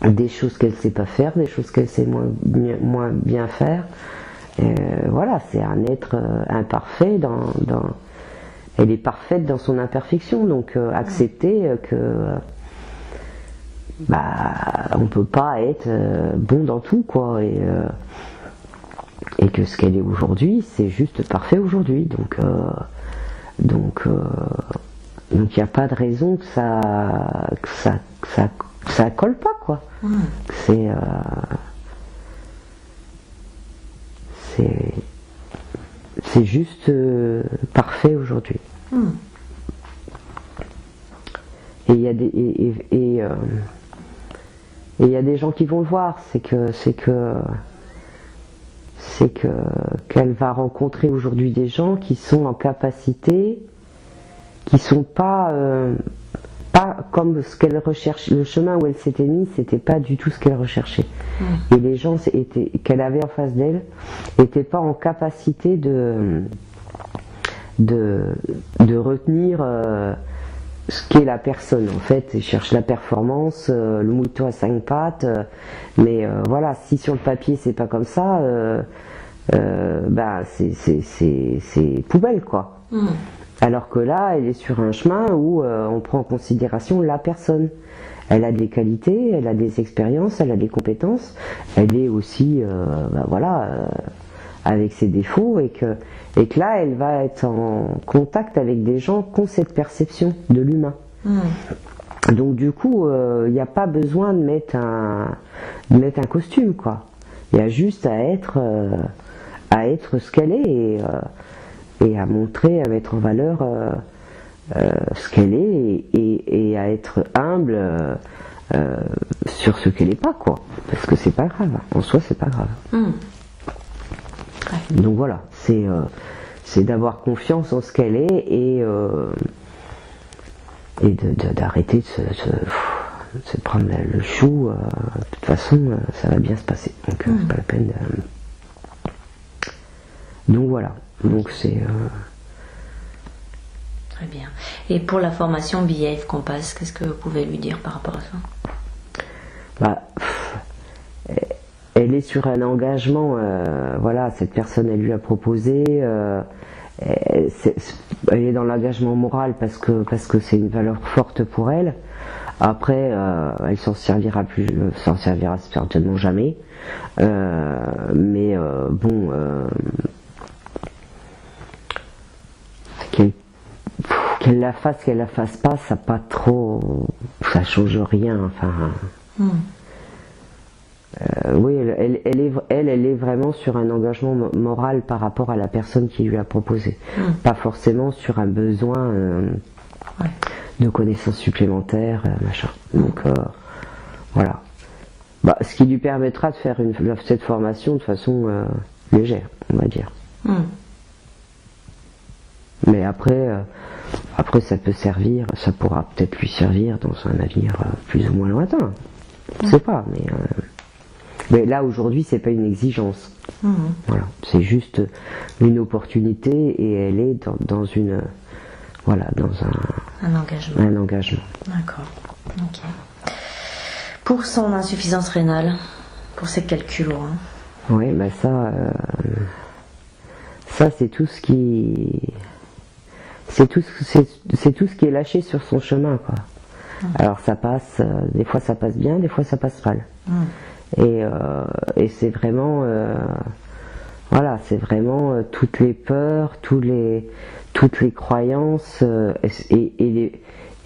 des choses qu'elle sait pas faire, des choses qu'elle sait moins bien faire. Voilà, c'est un être imparfait elle est parfaite dans son imperfection, donc accepter que on peut pas être bon dans tout, quoi, et que ce qu'elle est aujourd'hui, c'est juste parfait aujourd'hui, donc il n'y a pas de raison que ça colle pas, quoi. C'est juste parfait aujourd'hui. Et il y a des gens qui vont le voir, c'est qu'elle va rencontrer aujourd'hui des gens qui sont en capacité, qui sont pas comme ce qu'elle recherche. Le chemin où elle s'était mise, c'était pas du tout ce qu'elle recherchait. Et les gens qu'elle avait en face d'elle n'étaient pas en capacité de retenir ce qu'est la personne. En fait, ils cherchent la performance, le mouton à 5 pattes, mais voilà, si sur le papier c'est pas comme ça, c'est poubelle, quoi. Alors que là, elle est sur un chemin où on prend en considération la personne. Elle a des qualités, elle a des expériences, elle a des compétences. Elle est aussi, avec ses défauts, et que là, elle va être en contact avec des gens qui ont cette perception de l'humain. Donc du coup, il n'y a pas besoin de mettre un costume, quoi. Il y a juste à être ce qu'elle est, et à montrer, à mettre en valeur ce qu'elle est, et à être humble sur ce qu'elle n'est pas, quoi. Parce que c'est pas grave, en soi c'est pas grave. Donc voilà, c'est d'avoir confiance en ce qu'elle est, et d'arrêter de se prendre le chou. De toute façon, ça va bien se passer, donc c'est pas la peine de... Donc voilà, donc c'est... Très bien. Et pour la formation Behave Compass, qu'est-ce que vous pouvez lui dire par rapport à ça? Elle est sur un engagement, voilà, cette personne, elle lui a proposé, elle est dans l'engagement moral parce que c'est une valeur forte pour elle. Après, elle s'en servira certainement jamais, mais bon, qu'elle la fasse pas, ça pas trop, ça change rien, enfin. Oui, elle est vraiment sur un engagement moral par rapport à la personne qui lui a proposé, pas forcément sur un besoin de connaissances supplémentaires, machin. Donc voilà. Ce qui lui permettra de faire cette formation de façon légère, on va dire. Mais après, ça peut servir, ça pourra peut-être lui servir dans un avenir plus ou moins lointain. Je sais pas, mais là aujourd'hui c'est pas une exigence. Voilà, c'est juste une opportunité, et elle est dans une, voilà, dans un engagement. Un engagement. D'accord. Ok. Pour son insuffisance rénale, pour ses calculs, Oui, bah ça c'est tout ce qui, c'est tout ce qui est lâché sur son chemin, quoi. Alors ça passe, des fois ça passe bien, des fois ça passe mal. Et c'est vraiment, voilà, c'est vraiment toutes les peurs, toutes les croyances et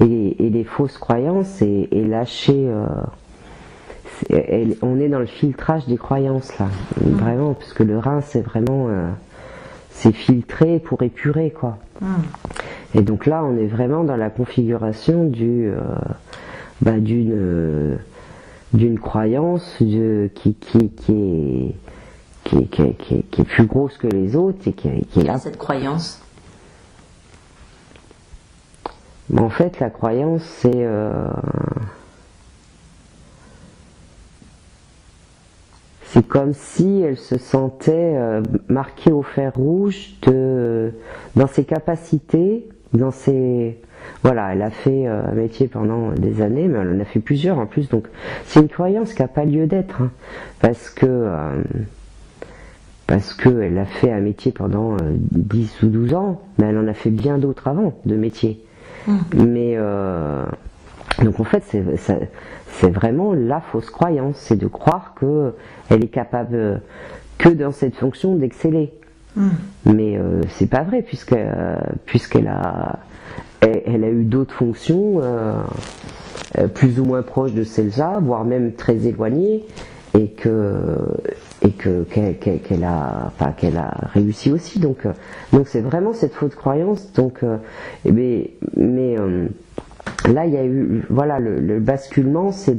les fausses croyances et lâcher. On est dans le filtrage des croyances là, vraiment, parce que le rein c'est vraiment, c'est filtré pour épurer, quoi. Et donc là, on est vraiment dans la configuration d'une croyance qui est plus grosse que les autres et qui est là. Cette croyance. Mais en fait, la croyance, c'est comme si elle se sentait marquée au fer rouge dans ses capacités, voilà, elle a fait un métier pendant des années, mais elle en a fait plusieurs en plus, donc c'est une croyance qui n'a pas lieu d'être, hein, parce que elle a fait un métier pendant 10 ou 12 ans, mais elle en a fait bien d'autres avant, de métiers. Mais donc en fait, c'est vraiment la fausse croyance, c'est de croire qu'elle est capable que dans cette fonction d'exceller. Mais c'est pas vrai, puisqu'elle a eu d'autres fonctions plus ou moins proches de celle-là, voire même très éloignées, et qu'elle a réussi aussi. Donc c'est vraiment cette fausse croyance. Donc là il y a eu, voilà, le basculement, c'est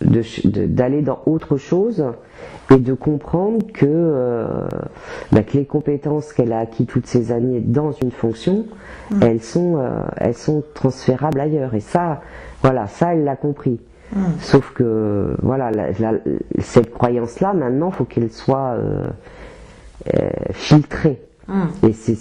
d'aller dans autre chose et de comprendre que les compétences qu'elle a acquises toutes ces années dans une fonction, elles sont transférables ailleurs. Et ça, voilà, ça elle l'a compris. Sauf que voilà, cette croyance-là, maintenant, faut qu'elle soit filtrée. Et c'est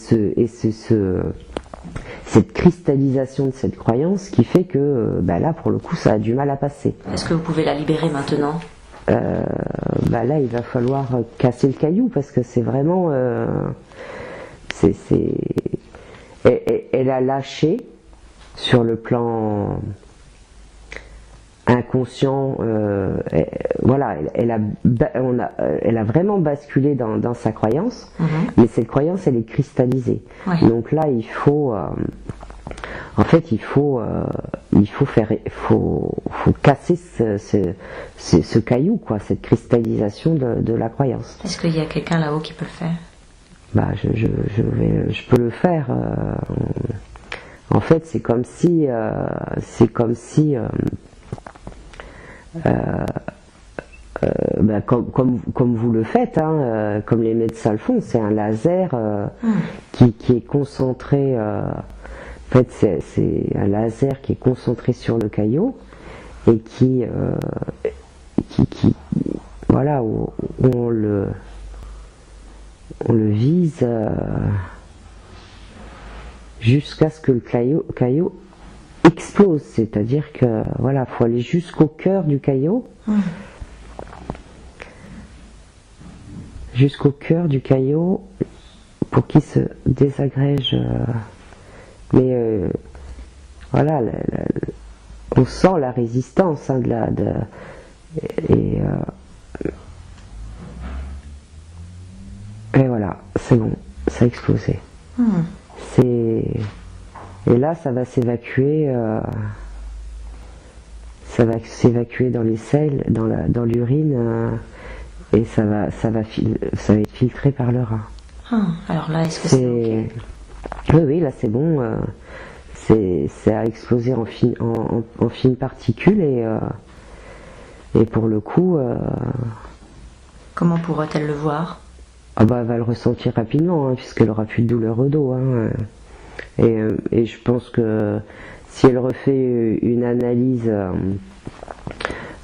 cette cristallisation de cette croyance qui fait que là, pour le coup, ça a du mal à passer. Est-ce que vous pouvez la libérer maintenant ? Là, il va falloir casser le caillou, parce que c'est vraiment, elle a lâché sur le plan inconscient, voilà, elle a vraiment basculé dans sa croyance, mais cette croyance, elle est cristallisée. Donc là, il faut casser ce caillou, quoi, cette cristallisation de la croyance. Est-ce qu'il y a quelqu'un là-haut qui peut le faire ? Je peux le faire. En fait, c'est comme si comme vous le faites, hein, comme les médecins le font, c'est un laser qui est concentré. En fait, c'est un laser qui est concentré sur le caillot et qui voilà, où on le vise jusqu'à ce que le caillot explose, c'est-à-dire que voilà, faut aller jusqu'au cœur du caillot, jusqu'au cœur du caillot pour qu'il se désagrège. Mais voilà, on sent la résistance, hein, et voilà, c'est bon, ça a explosé. Et là, ça va s'évacuer. Ça va s'évacuer dans les selles, dans l'urine, et ça va être filtré par le rein. Alors là, est-ce que c'est ok ? Oui, là c'est bon. Ça a explosé en fines particules et pour le coup. Comment pourra-t-elle le voir ? Elle va le ressentir rapidement, hein, puisqu'elle aura plus de douleur au dos. Hein, et je pense que si elle refait une analyse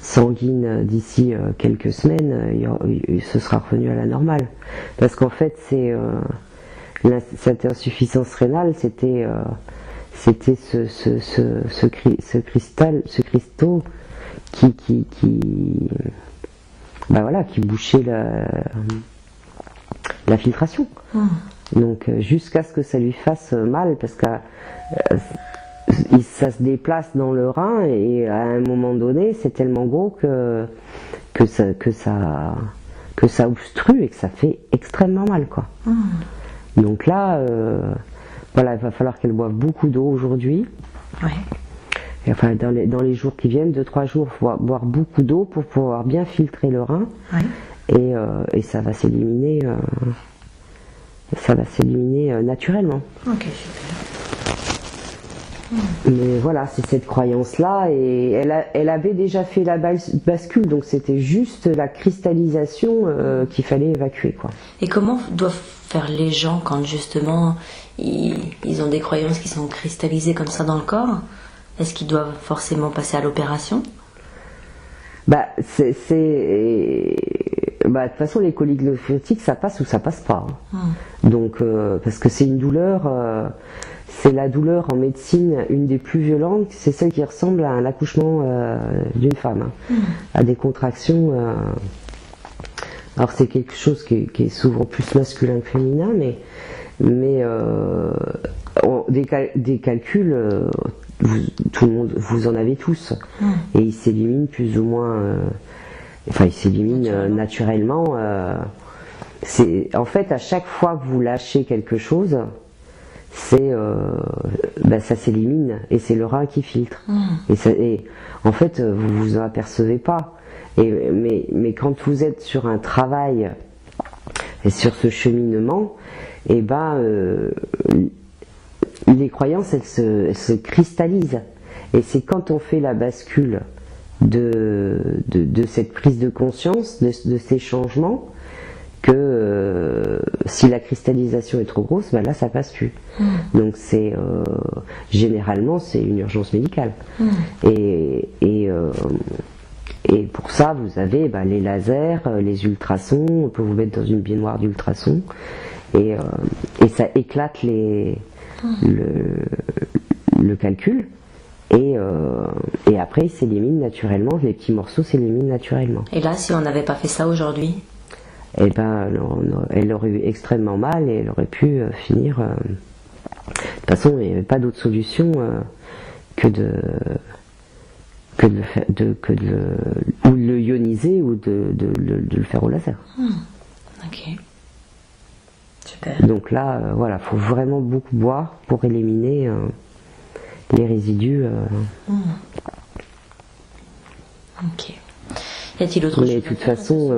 sanguine d'ici quelques semaines, ce sera revenu à la normale. Parce qu'en fait, cette insuffisance rénale, c'était ce cristaux qui voilà, qui bouchait la filtration. Donc jusqu'à ce que ça lui fasse mal, parce que ça se déplace dans le rein et à un moment donné c'est tellement gros que ça obstrue et que ça fait extrêmement mal, quoi. Donc là voilà, il va falloir qu'elle boive beaucoup d'eau aujourd'hui. Et enfin dans les jours qui viennent, 2-3 jours, boire beaucoup d'eau pour pouvoir bien filtrer le rein. Et ça va s'éliminer naturellement. Ok, super. Mais voilà, c'est cette croyance-là, et elle avait déjà fait la bascule, donc c'était juste la cristallisation qu'il fallait évacuer, quoi. Et comment doivent faire les gens quand justement ils ont des croyances qui sont cristallisées comme ça dans le corps? Est-ce qu'ils doivent forcément passer à l'opération? De toute façon, les coliques lymphétiques, ça passe ou ça passe pas. Donc, parce que c'est une douleur, c'est la douleur en médecine une des plus violentes, c'est celle qui ressemble à un accouchement d'une femme, à des contractions. Alors c'est quelque chose qui est souvent plus masculin que féminin, mais des calculs, tout le monde, vous en avez tous, et ils s'éliminent plus ou moins. Ils s'éliminent naturellement. En fait, à chaque fois que vous lâchez quelque chose, ça s'élimine, et c'est le rein qui filtre. Et en fait, vous vous en apercevez pas. Mais quand vous êtes sur un travail et sur ce cheminement, les croyances, elles se cristallisent. Et c'est quand on fait la bascule de cette prise de conscience, de ces changements, que si la cristallisation est trop grosse, là ça passe plus. Donc généralement c'est une urgence médicale. Et pour ça vous avez les lasers, les ultrasons, on peut vous mettre dans une baignoire d'ultrasons, et ça éclate le calcul. Et après, il s'élimine naturellement, les petits morceaux s'éliminent naturellement. Et là, si on n'avait pas fait ça aujourd'hui, elle aurait eu extrêmement mal, et elle aurait pu finir. De toute façon, il n'y avait pas d'autre solution que de le ioniser ou de le faire au laser. Ok. Super. Donc là, voilà, faut vraiment beaucoup boire pour éliminer les résidus. Ok. Y a-t-il autre chose? Mais de toute façon,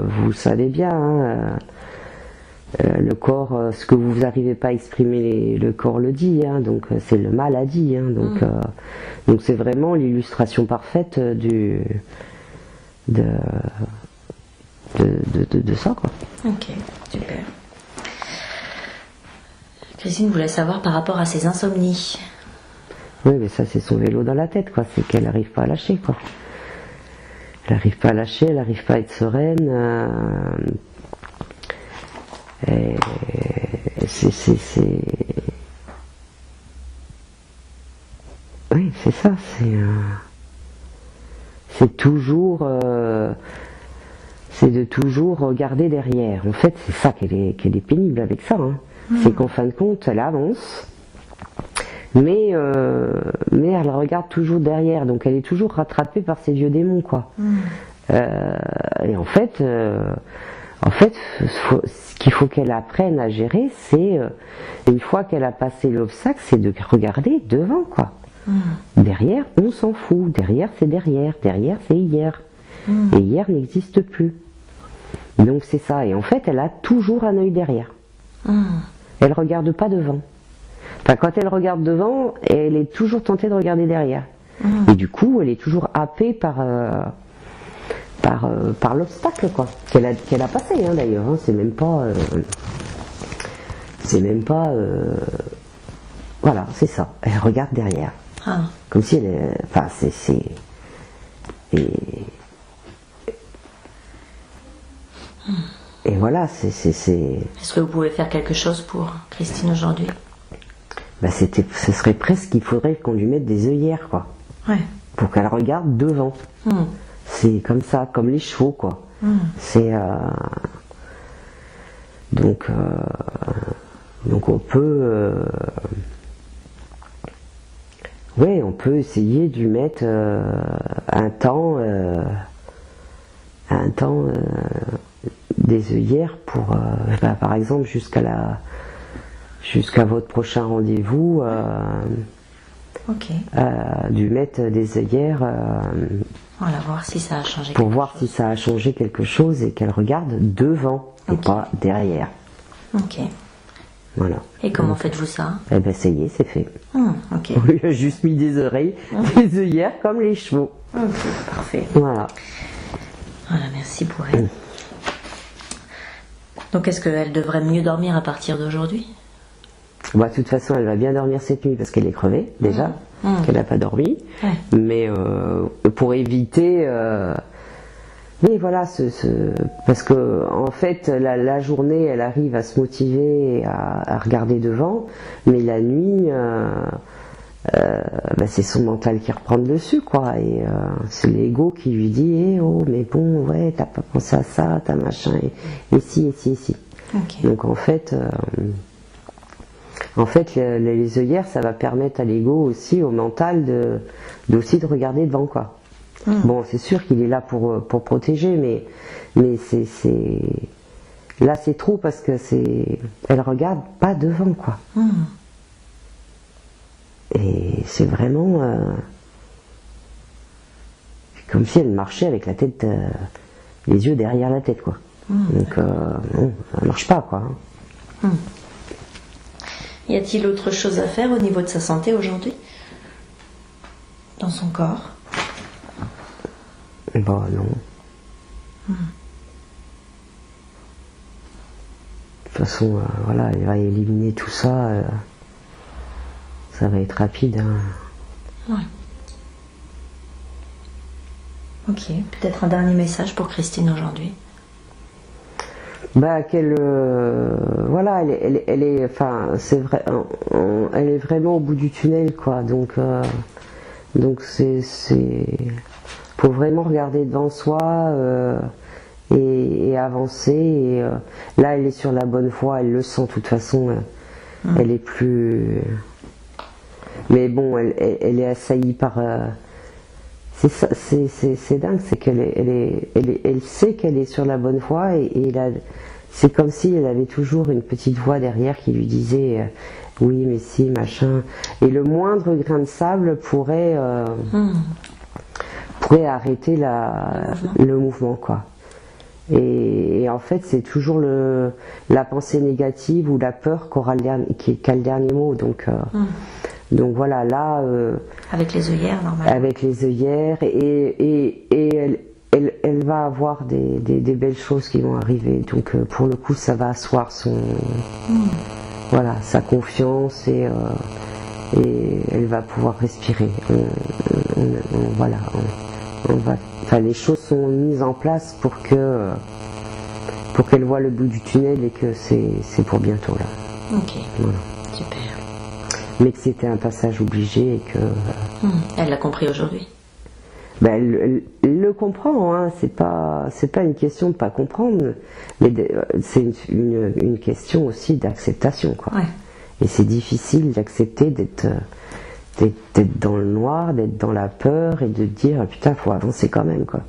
vous le savez bien, le corps, ce que vous n'arrivez pas à exprimer, le corps le dit, donc c'est le maladie, donc c'est vraiment l'illustration parfaite de ça, quoi. Ok, super. Christine voulait savoir par rapport à ses insomnies. Oui, mais ça c'est son vélo dans la tête, quoi. C'est qu'elle n'arrive pas à lâcher, quoi. Elle n'arrive pas à lâcher, elle n'arrive pas à être sereine. Oui, c'est ça. C'est toujours. C'est de toujours regarder derrière. En fait, c'est ça qu'elle est pénible avec ça. C'est qu'en fin de compte, elle avance. Mais elle regarde toujours derrière, donc elle est toujours rattrapée par ses vieux démons, quoi. Et en fait, ce qu'il faut qu'elle apprenne à gérer, c'est une fois qu'elle a passé l'obstacle, c'est de regarder devant, quoi. Derrière, on s'en fout. Derrière, c'est derrière. Derrière, c'est hier. Et hier n'existe plus. Donc c'est ça. Et en fait, elle a toujours un œil derrière. Elle regarde pas devant. Enfin, quand elle regarde devant, elle est toujours tentée de regarder derrière. Et du coup, elle est toujours happée par l'obstacle, quoi, qu'elle a passé, d'ailleurs. C'est même pas. Voilà, c'est ça. Elle regarde derrière. Comme si elle est. Enfin, et voilà, c'est. Est-ce que vous pouvez faire quelque chose pour Christine aujourd'hui? Ce serait presque qu'il faudrait qu'on lui mette des œillères, quoi. Ouais. Pour qu'elle regarde devant. C'est comme ça, comme les chevaux, quoi. C'est donc on peut on peut essayer de lui mettre un temps des œillères pour par exemple jusqu'à votre prochain rendez-vous, de lui mettre des œillères voilà, voir si ça a changé. Pour voir si ça a changé quelque chose et qu'elle regarde devant et pas derrière. Ok. Voilà. Et comment faites-vous ça? Eh ben ça y est, c'est fait. Ok. On lui a juste mis des oreilles, des œillères comme les chevaux. Ok, parfait. Voilà. Voilà, merci pour elle. Donc est-ce qu'elle devrait mieux dormir à partir d'aujourd'hui? Bah, de toute façon, elle va bien dormir cette nuit parce qu'elle est crevée déjà, qu'elle n'a pas dormi. Ouais. Mais pour éviter, mais voilà, parce que en fait, la journée, elle arrive à se motiver, à regarder devant, mais la nuit, c'est son mental qui reprend le dessus, quoi. Et c'est l'ego qui lui dit, mais bon, ouais, t'as pas pensé à ça, t'as machin, et si. Okay. Donc en fait, les œillères, ça va permettre à l'ego aussi, au mental, aussi de regarder devant, quoi. Bon, c'est sûr qu'il est là pour protéger, mais là c'est trop parce que elle regarde pas devant, quoi. Et c'est vraiment comme si elle marchait avec la tête, les yeux derrière la tête, quoi. Donc non, ça marche pas, quoi. Y a-t-il autre chose à faire au niveau de sa santé aujourd'hui? Dans son corps? Bah non. De toute façon, voilà, elle va éliminer tout ça. Ça va être rapide. Hein. Ouais. Ok, peut-être un dernier message pour Christine aujourd'hui. Bah qu'elle, voilà, elle est, enfin, c'est vrai, elle est vraiment au bout du tunnel, quoi. Donc faut vraiment regarder devant soi et avancer. Et là, elle est sur la bonne voie, elle le sent de toute façon. Elle est plus. Mais bon, elle est assaillie par. C'est dingue, c'est elle sait qu'elle est sur la bonne voie et là, c'est comme si elle avait toujours une petite voix derrière qui lui disait oui mais si machin, et le moindre grain de sable pourrait arrêter le mouvement, quoi. Et en fait c'est toujours la pensée négative ou la peur qui a le dernier mot, donc voilà, là avec les œillères, normalement. Avec les œillères, et elle va avoir des belles choses qui vont arriver. Donc pour le coup, ça va asseoir voilà, sa confiance, et elle va pouvoir respirer. Voilà, les choses sont mises en place pour qu'elle voit le bout du tunnel et que c'est pour bientôt, là. Ok, voilà. Super. Mais que c'était un passage obligé et que. Elle l'a compris aujourd'hui. Elle le comprend, hein. C'est pas une question de pas comprendre, mais c'est une question aussi d'acceptation, quoi. Ouais. Et c'est difficile d'accepter d'être dans le noir, d'être dans la peur et de dire putain, faut avancer quand même, quoi.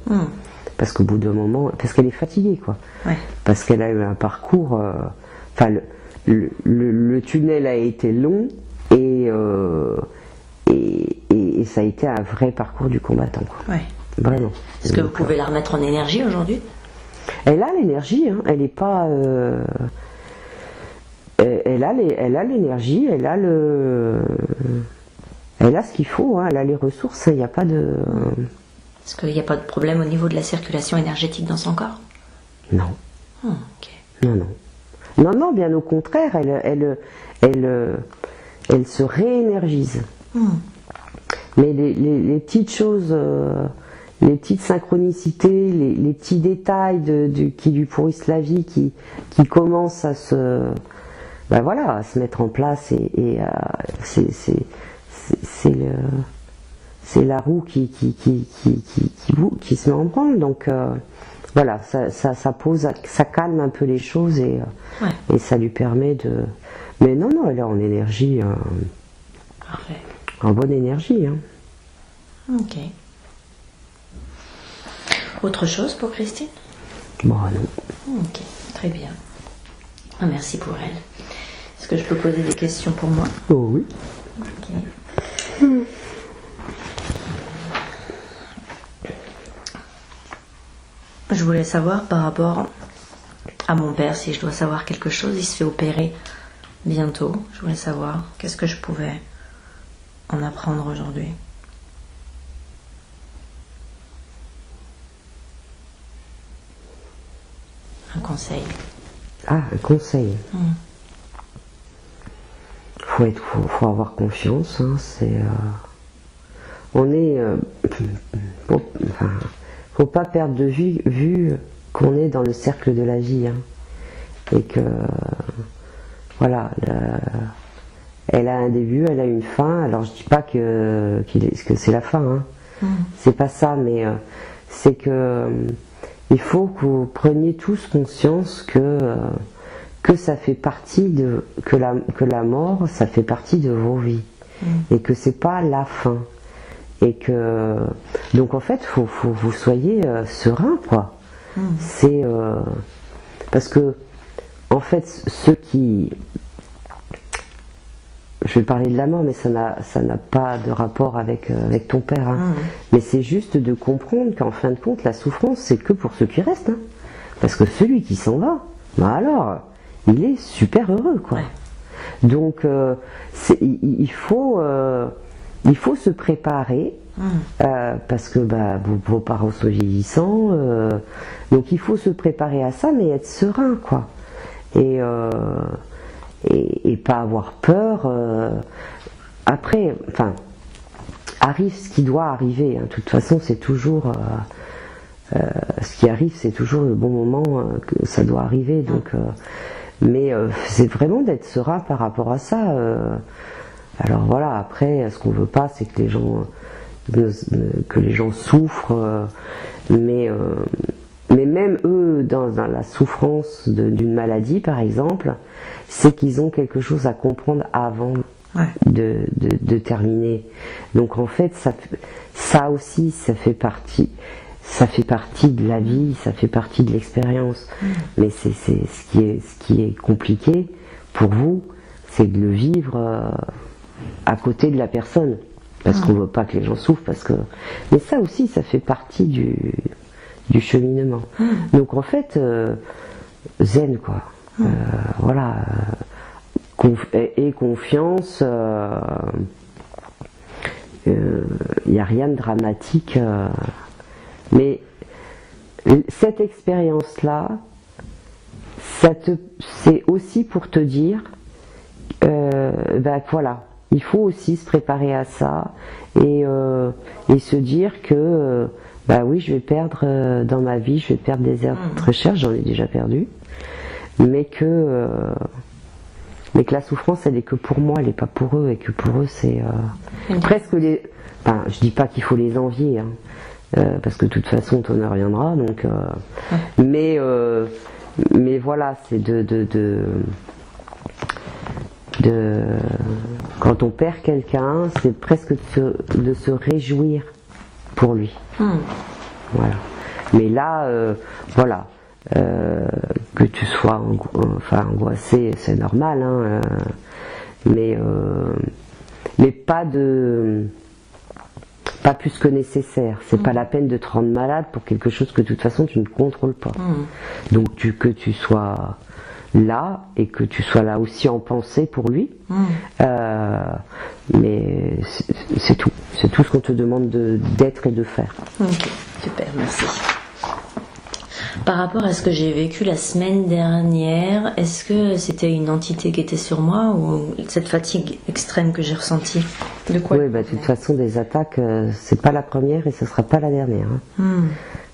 Parce qu'au bout d'un moment, parce qu'elle est fatiguée, quoi. Ouais. Parce qu'elle a eu un parcours. Le tunnel a été long. Et ça a été un vrai parcours du combattant, quoi. Ouais. Vraiment. Est-ce que vous pouvez la remettre en énergie aujourd'hui? Elle a l'énergie, hein. Elle n'est pas. Elle a l'énergie, elle a ce qu'il faut, hein. Elle a les ressources, il n'y a pas de. Est-ce qu'il n'y a pas de problème au niveau de la circulation énergétique dans son corps? Non. Ok. Non, bien au contraire, elle se réénergise. Mais les petites choses, les petites synchronicités, les petits détails qui lui pourrissent la vie, qui commencent à se mettre en place, et c'est c'est la roue qui se met en branle. Donc voilà, ça pose, ça calme un peu les choses et ça lui permet de. Mais non, elle est en énergie, Parfait. en bonne énergie. Hein. Ok. Autre chose pour Christine? Bon, non. Ok, très bien. Merci pour elle. Est-ce que je peux poser des questions pour moi? Oh oui. Ok. Je voulais savoir par rapport à mon père, si je dois savoir quelque chose, il se fait opérer bientôt. Je voulais savoir qu'est-ce que je pouvais en apprendre aujourd'hui. Un conseil. Ah, un conseil. Faut avoir confiance. Hein, on est. Faut pas perdre de vue qu'on est dans le cercle de la vie. Hein, et que. Voilà. Elle a un début, elle a une fin. Alors je dis pas que c'est la fin. Hein. C'est pas ça, mais c'est que. Il faut que vous preniez tous conscience que ça fait partie que la mort, ça fait partie de vos vies et que c'est pas la fin et que donc en fait faut vous soyez serein quoi. C'est parce que en fait ceux qui je vais parler de la mort, mais ça n'a pas de rapport avec ton père. Hein. Mais c'est juste de comprendre qu'en fin de compte, la souffrance, c'est que pour ceux qui restent. Hein. Parce que celui qui s'en va, bah alors, il est super heureux, quoi. Ouais. Donc, il faut se préparer, parce que bah, vos parents sont vieillissants. Donc, il faut se préparer à ça, mais être serein, quoi. Et pas avoir peur. Après, enfin, arrive ce qui doit arriver. Hein. De toute façon, c'est toujours ce qui arrive, c'est toujours le bon moment que ça doit arriver. Donc, mais c'est vraiment d'être serein par rapport à ça. Alors voilà. Après, ce qu'on veut pas, c'est que les gens souffrent. Mais même eux, dans la souffrance d'une maladie, par exemple, c'est qu'ils ont quelque chose à comprendre avant de terminer. Donc en fait, ça aussi, ça fait partie de la vie, ça fait partie de l'expérience. Mais c'est ce qui est compliqué pour vous, c'est de le vivre à côté de la personne, parce qu'on veut pas que les gens souffrent, mais ça aussi, ça fait partie du cheminement. Donc en fait, zen quoi. Voilà. Et confiance. Il n'y a rien de dramatique. Mais cette expérience-là, c'est aussi pour te dire, voilà, il faut aussi se préparer à ça et se dire que bah oui, je vais perdre dans ma vie, je vais perdre des êtres chers, j'en ai déjà perdu, mais que la souffrance, elle est que pour moi, elle n'est pas pour eux, et que pour eux, c'est presque les. Enfin, je dis pas qu'il faut les envier, hein, parce que de toute façon, ton heure viendra, donc. Mais voilà, c'est quand on perd quelqu'un, c'est presque de se réjouir pour lui. Voilà. Mais là, voilà, que tu sois angoissé, c'est normal, hein, mais pas plus que nécessaire. C'est pas la peine de te rendre malade pour quelque chose que de toute façon tu ne contrôles pas. Donc que tu sois là et que tu sois là aussi en pensée pour lui, mais c'est tout. C'est tout ce qu'on te demande d'être et de faire. Ok, super, merci. Par rapport à ce que j'ai vécu la semaine dernière, est-ce que c'était une entité qui était sur moi ou cette fatigue extrême que j'ai ressentie? De quoi? Oui, de toute façon, des attaques, c'est pas la première et ce sera pas la dernière. Hein.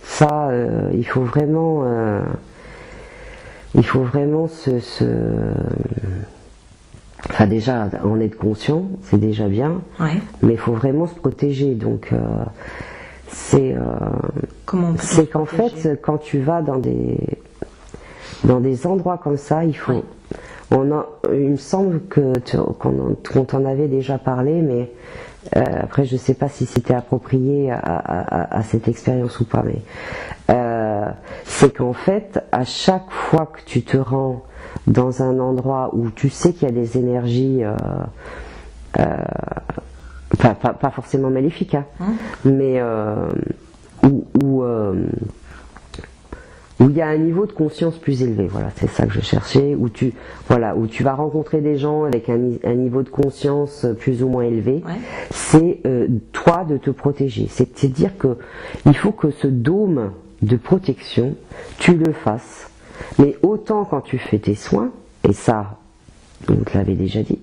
Ça, il faut vraiment Enfin déjà, en être conscient, c'est déjà bien, Ouais. mais il faut vraiment se protéger. Donc Comment c'est qu'en fait, quand tu vas dans des endroits comme ça, il faut... il me semble qu'on t'en avait déjà parlé, mais après je ne sais pas si c'était approprié à cette expérience ou pas, mais c'est qu'en fait, à chaque fois que tu te rends dans un endroit où tu sais qu'il y a des énergies pas forcément maléfiques, hein, mais où il y a un niveau de conscience plus élevé, voilà, c'est ça que je cherchais, où tu vas rencontrer des gens avec un niveau de conscience plus ou moins élevé, c'est toi de te protéger, c'est-à-dire que il faut que ce dôme de protection, tu le fasses, mais autant quand tu fais tes soins, et ça, on te l'avait déjà dit,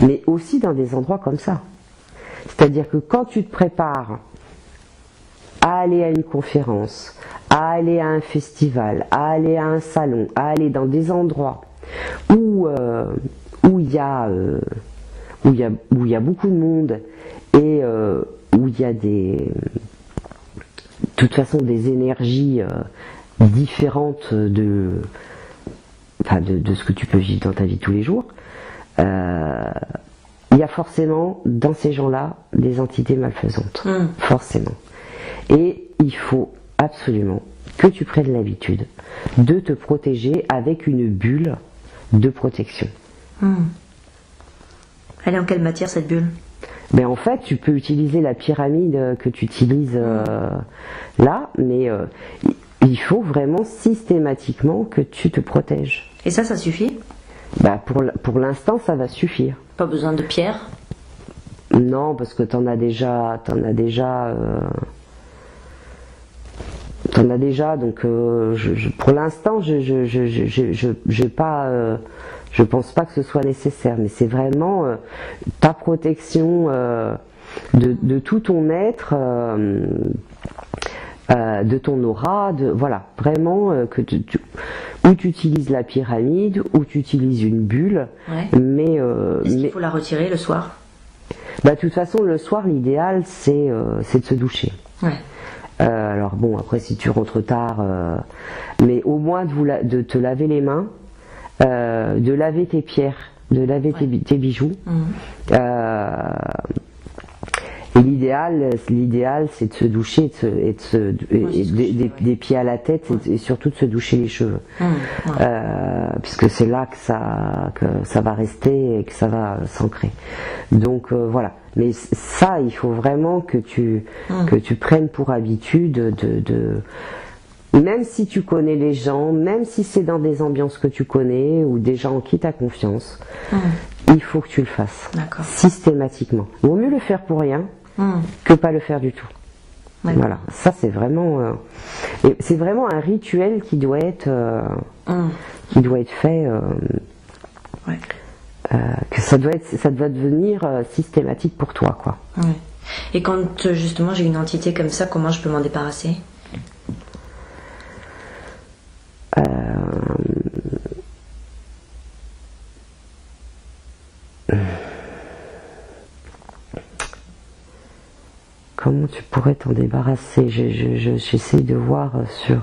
mais aussi dans des endroits comme ça. C'est-à-dire que quand tu te prépares à aller à une conférence, à aller à un festival, à aller à un salon, à aller dans des endroits où il y a beaucoup de monde et où il y a de toute façon des énergies différentes de ce que tu peux vivre dans ta vie tous les jours, il y a forcément dans ces gens-là des entités malfaisantes, forcément. Et il faut absolument que tu prennes l'habitude de te protéger avec une bulle de protection. Elle est en quelle matière cette bulle? Mais en fait, tu peux utiliser la pyramide que tu utilises là, mais il faut vraiment systématiquement que tu te protèges. Et ça suffit? Pour l'instant, ça va suffire. Pas besoin de pierre? Non, parce que t'en as déjà, donc pour l'instant, je pense pas que ce soit nécessaire, mais c'est vraiment ta protection de tout ton être, de ton aura, voilà, vraiment que où tu utilises la pyramide, où tu utilises une bulle, mais est-ce qu'il faut la retirer le soir? De toute façon, le soir, l'idéal, c'est de se doucher. Alors bon, après si tu rentres tard, mais au moins de te laver les mains, de laver tes pierres, de laver tes bijoux. Et l'idéal, c'est de se doucher des pieds à la tête et surtout de se doucher les cheveux, puisque c'est là que ça va rester et que ça va s'ancrer. Donc voilà. Mais ça, il faut vraiment que tu prennes pour habitude de même si tu connais les gens, même si c'est dans des ambiances que tu connais ou des gens en qui tu as confiance, il faut que tu le fasses systématiquement. Il vaut mieux le faire pour rien que pas le faire du tout. Voilà, ça c'est vraiment un rituel qui doit être fait. Que ça doit devenir systématique pour toi, quoi. Et quand justement j'ai une entité comme ça, comment je peux m'en débarrasser? Comment tu pourrais t'en débarrasser? J'essaie de voir sur...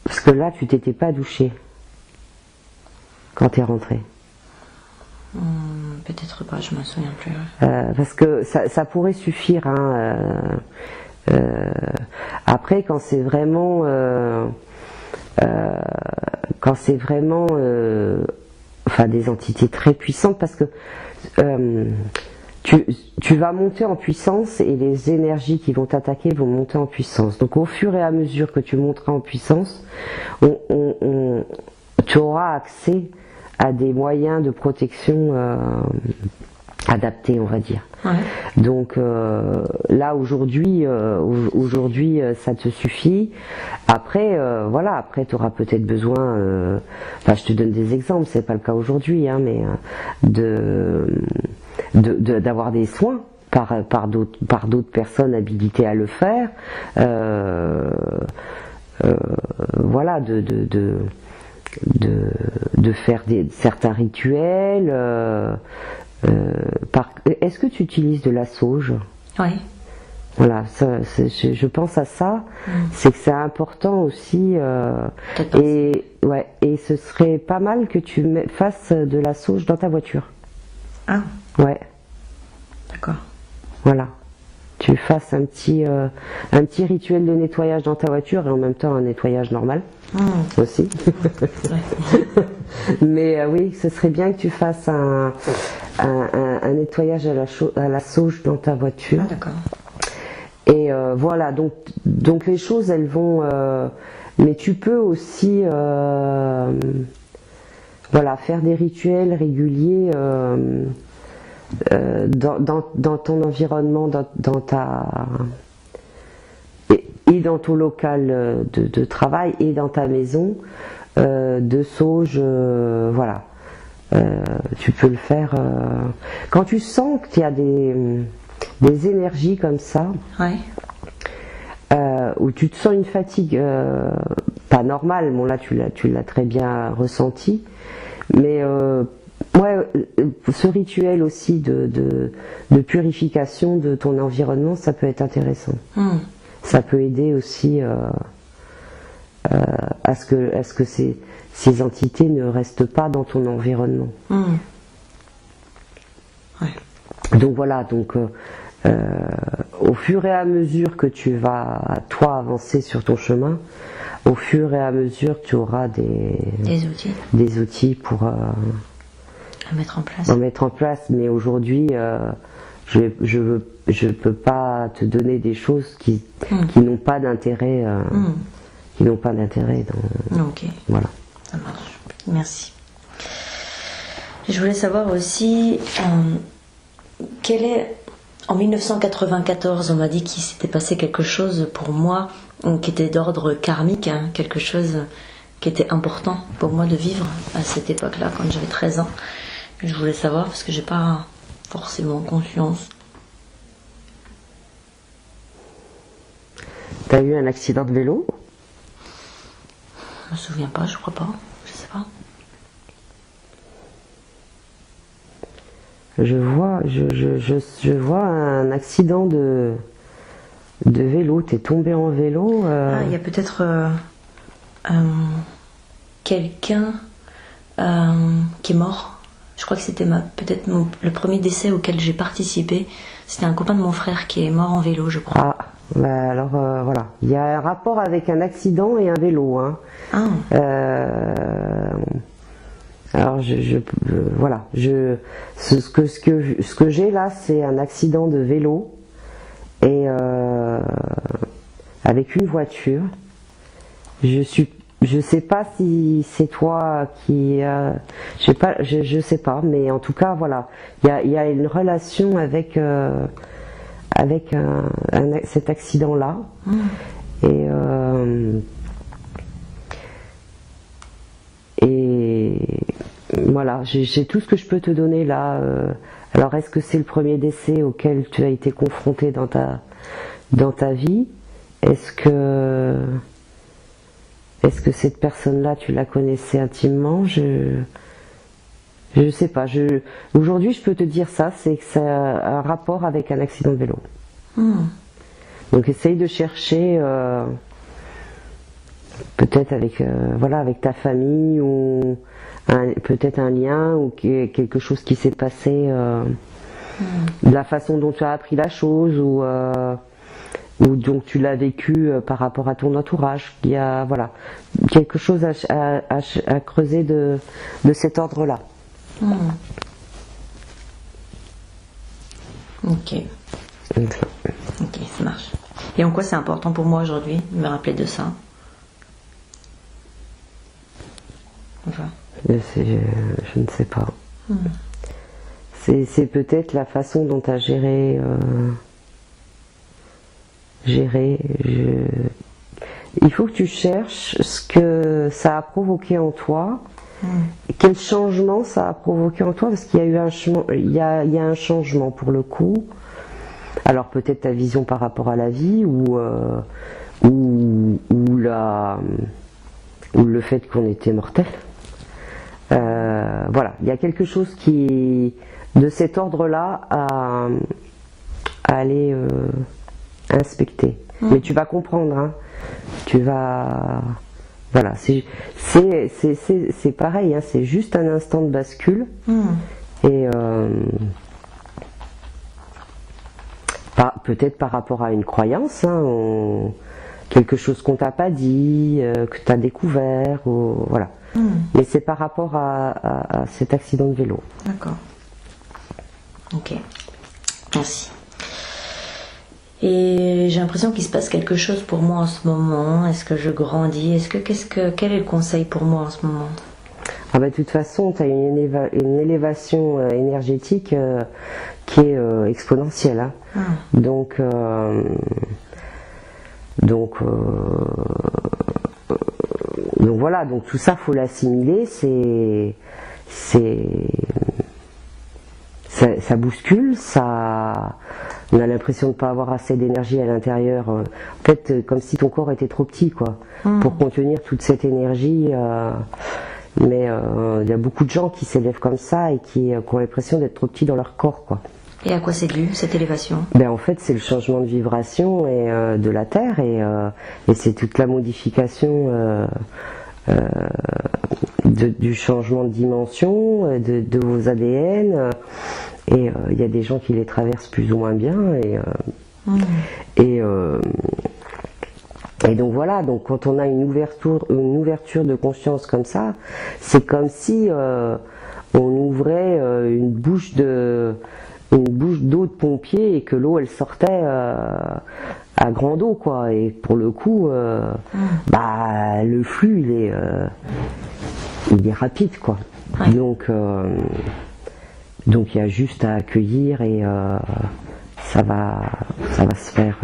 Parce que là, tu t'étais pas douché quand tu es rentré. Peut-être pas, je me souviens plus. Parce que ça pourrait suffire. Après, quand c'est vraiment... des entités très puissantes, parce que tu vas monter en puissance et les énergies qui vont t'attaquer vont monter en puissance. Donc au fur et à mesure que tu monteras en puissance, tu auras accès à des moyens de protection adaptés, on va dire. Donc là aujourd'hui ça te suffit. Après après tu auras peut-être besoin, je te donne des exemples, c'est pas le cas aujourd'hui, mais d'avoir des soins par d'autres personnes habilitées à le faire, voilà, de faire certains rituels. Est-ce que tu utilises de la sauge? Oui. Voilà, je pense à ça, c'est que c'est important aussi, et ce serait pas mal que tu fasses de la sauge dans ta voiture. Ah. Ouais. D'accord. Voilà. Tu fasses un petit rituel de nettoyage dans ta voiture et en même temps un nettoyage normal aussi. Mais oui, ce serait bien que tu fasses un nettoyage à la sauge dans ta voiture. Ah, d'accord. Et voilà, donc les choses elles vont, mais tu peux aussi voilà, faire des rituels réguliers dans ton environnement, et dans ton local de travail et dans ta maison, de sauge, voilà. Tu peux le faire quand tu sens qu'il y a des énergies comme ça, ouais. Où tu te sens une fatigue pas normale, bon là tu l'as très bien ressenti, mais ouais, ce rituel aussi de purification de ton environnement, ça peut être intéressant. Ça peut aider aussi à ce que ces entités ne restent pas dans ton environnement. Ouais. Donc voilà, au fur et à mesure que tu vas, toi, avancer sur ton chemin, au fur et à mesure tu auras des outils pour mettre en place. Mais aujourd'hui, je peux pas te donner des choses qui n'ont pas d'intérêt, qui n'ont pas d'intérêt. Ok. Voilà. Ça marche. Merci. Je voulais savoir aussi en 1994, on m'a dit qu'il s'était passé quelque chose pour moi qui était d'ordre karmique, quelque chose qui était important pour moi de vivre à cette époque-là, quand j'avais 13 ans. Je voulais savoir parce que j'ai pas forcément conscience. T'as eu un accident de vélo? Je me souviens pas, je crois pas, je sais pas. Je vois un accident de vélo. T'es tombé en vélo. Ah, il y a peut-être quelqu'un qui est mort. Je crois que c'était peut-être le premier décès auquel j'ai participé. C'était un copain de mon frère qui est mort en vélo, je crois. Ah, bah alors voilà. Il y a un rapport avec un accident et un vélo. Hein. Ah. Alors voilà, ce que j'ai là, c'est un accident de vélo et avec une voiture. Je sais pas si c'est toi qui, je sais pas, mais en tout cas voilà, il y a une relation avec cet accident-là. Et voilà, j'ai tout ce que je peux te donner là. Alors, est-ce que c'est le premier décès auquel tu as été confronté dans ta vie? Est-ce que cette personne-là, tu la connaissais intimement? Je sais pas. Aujourd'hui, je peux te dire ça, c'est que ça a un rapport avec un accident de vélo. Donc, essaye de chercher peut-être avec ta famille ou peut-être un lien ou quelque chose qui s'est passé, de la façon dont tu as appris la chose ou donc tu l'as vécu par rapport à ton entourage. Il y a quelque chose à creuser de cet ordre-là. Ok, ça marche. Et en quoi c'est important pour moi aujourd'hui de me rappeler de ça? Enfin. Je ne sais pas. C'est peut-être la façon dont tu as géré. Il faut que tu cherches ce que ça a provoqué en toi. Quel changement ça a provoqué en toi, parce qu'il y a eu il y a un changement pour le coup. Alors peut-être ta vision par rapport à la vie ou le fait qu'on était mortel. Voilà, il y a quelque chose qui de cet ordre-là à aller inspecter. Mais tu vas comprendre, hein. Tu vas... Voilà, c'est pareil, hein, c'est juste un instant de bascule. Et peut-être par rapport à une croyance, hein, quelque chose qu'on t'a pas dit, que tu as découvert, ou, voilà. Mais c'est par rapport à cet accident de vélo. D'accord. Ok. Merci. Et j'ai l'impression qu'il se passe quelque chose pour moi en ce moment. Est-ce que je grandis? Quel est le conseil pour moi en ce moment? Ah bah, de toute façon, tu as une élévation énergétique qui est exponentielle. Hein. Donc voilà, donc tout ça faut l'assimiler, ça bouscule, on a l'impression de ne pas avoir assez d'énergie à l'intérieur, en fait comme si ton corps était trop petit quoi, pour contenir toute cette énergie, mais il y a beaucoup de gens qui s'élèvent comme ça et qui ont l'impression d'être trop petits dans leur corps quoi. Et à quoi c'est dû cette élévation? Ben en fait c'est le changement de vibration et de la Terre et c'est toute la modification du changement de dimension de vos ADN et il y a des gens qui les traversent plus ou moins bien et donc voilà, donc quand on a une ouverture de conscience comme ça, c'est comme si on ouvrait une bouche d'eau de pompier et que l'eau elle sortait à grande eau quoi, et pour le coup bah le flux il est rapide quoi. Donc il y a juste à accueillir et ça va se faire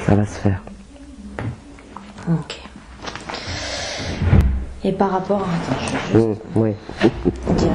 ça va se faire. Ok. Et par rapport à... Attends, je vais juste... Oui. dire.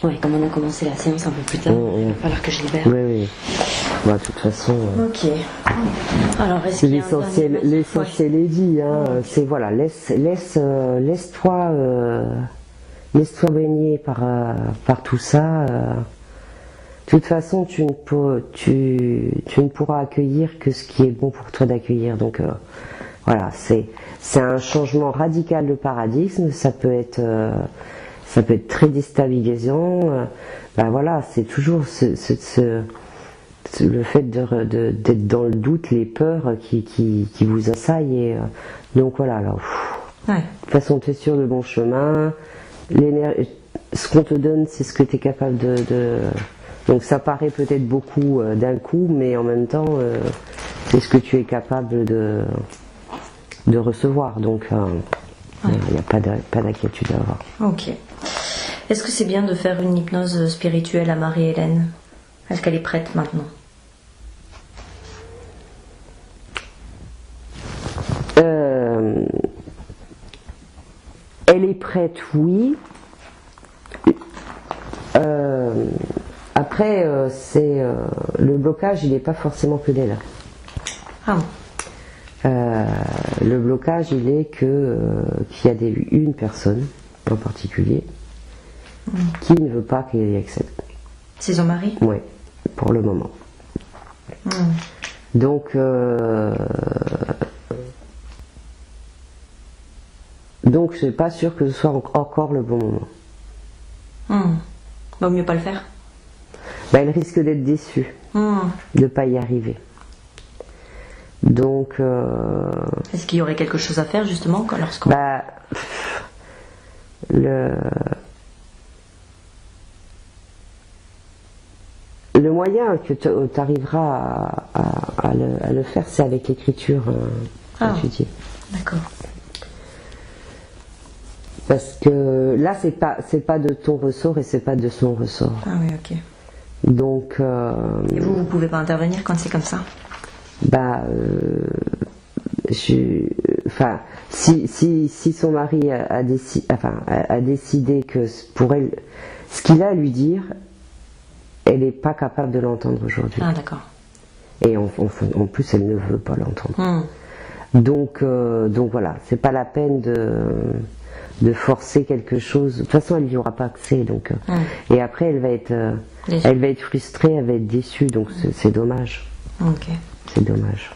Ouais, comme on a commencé la séance un peu plus tard, il va falloir que je libère. Oui. Bah, de toute façon. Ok. Alors, est-ce qu'il y a l'essentiel est dit. Hein, c'est voilà, laisse-toi baigner par tout ça. De toute façon, tu ne pourras accueillir que ce qui est bon pour toi d'accueillir. Donc voilà, c'est un changement radical de paradigme. Ça peut être très déstabilisant. Ben voilà, c'est toujours le fait d'être dans le doute, les peurs qui vous assaillent. Et, donc voilà, alors, de toute façon, tu es sur le bon chemin. Ce qu'on te donne, c'est ce que tu es capable de... Donc ça paraît peut-être beaucoup d'un coup, mais en même temps, c'est ce que tu es capable de recevoir. Donc il n'y a pas d'inquiétude à avoir. Ok. Est-ce que c'est bien de faire une hypnose spirituelle à Marie-Hélène? Est-ce qu'elle est prête maintenant? Elle est prête, oui. Après, le blocage, il n'est pas forcément que d'elle. Ah bon. Le blocage, il est qu'il y a une personne en particulier qui ne veut pas qu'elle y accède. C'est son mari? Oui, pour le moment. Donc je suis pas sûre que ce soit encore le bon moment. Vaut mieux pas le faire? Bah, elle risque d'être déçue de ne pas y arriver. Donc est-ce qu'il y aurait quelque chose à faire justement lorsqu'on... Le moyen que tu arriveras à le faire, c'est avec l'écriture étudiée. D'accord. Parce que là, c'est pas de ton ressort et c'est pas de son ressort. Ah oui, ok. Donc. Et vous pouvez pas intervenir quand c'est comme ça? Bah, enfin, si son mari a décidé que pour elle, ce qu'il a à lui dire, elle n'est pas capable de l'entendre aujourd'hui. Ah d'accord. Et en plus, elle ne veut pas l'entendre. Donc voilà, c'est pas la peine de forcer quelque chose. De toute façon, elle n'y aura pas accès. Donc, et après, elle va être frustrée, elle va être déçue. Donc c'est dommage. Ok. C'est dommage.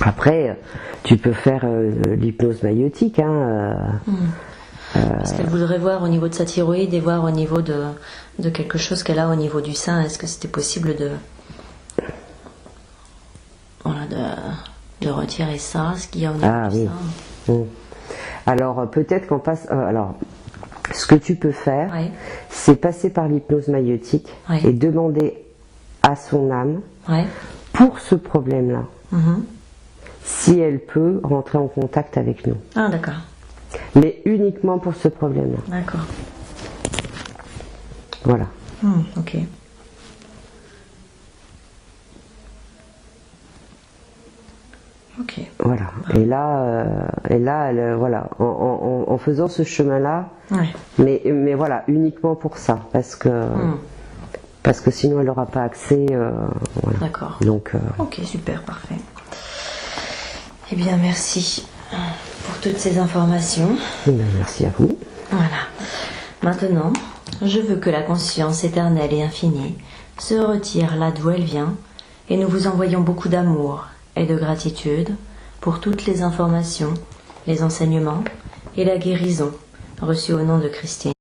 Après, tu peux faire l'hypnose maïotique. Parce qu'elle voudrait voir au niveau de sa thyroïde et voir au niveau de quelque chose qu'elle a au niveau du sein. Est-ce que c'était possible de retirer ça, ce qu'il y a au niveau du sein? Alors peut-être qu'on passe. Alors, ce que tu peux faire, c'est passer par l'hypnose maïotique et demander à son âme pour ce problème-là. Si elle peut rentrer en contact avec nous. Ah d'accord. Mais uniquement pour ce problème-là. D'accord. Voilà. Ok. Ok. Voilà. Et là, voilà, en faisant ce chemin-là, mais voilà, uniquement pour ça, parce que sinon elle n'aura pas accès. Voilà. D'accord. Donc. Ok, super, parfait. Eh bien, merci pour toutes ces informations. Merci à vous. Voilà. Maintenant, je veux que la conscience éternelle et infinie se retire là d'où elle vient et nous vous envoyons beaucoup d'amour et de gratitude pour toutes les informations, les enseignements et la guérison reçus au nom de Christine.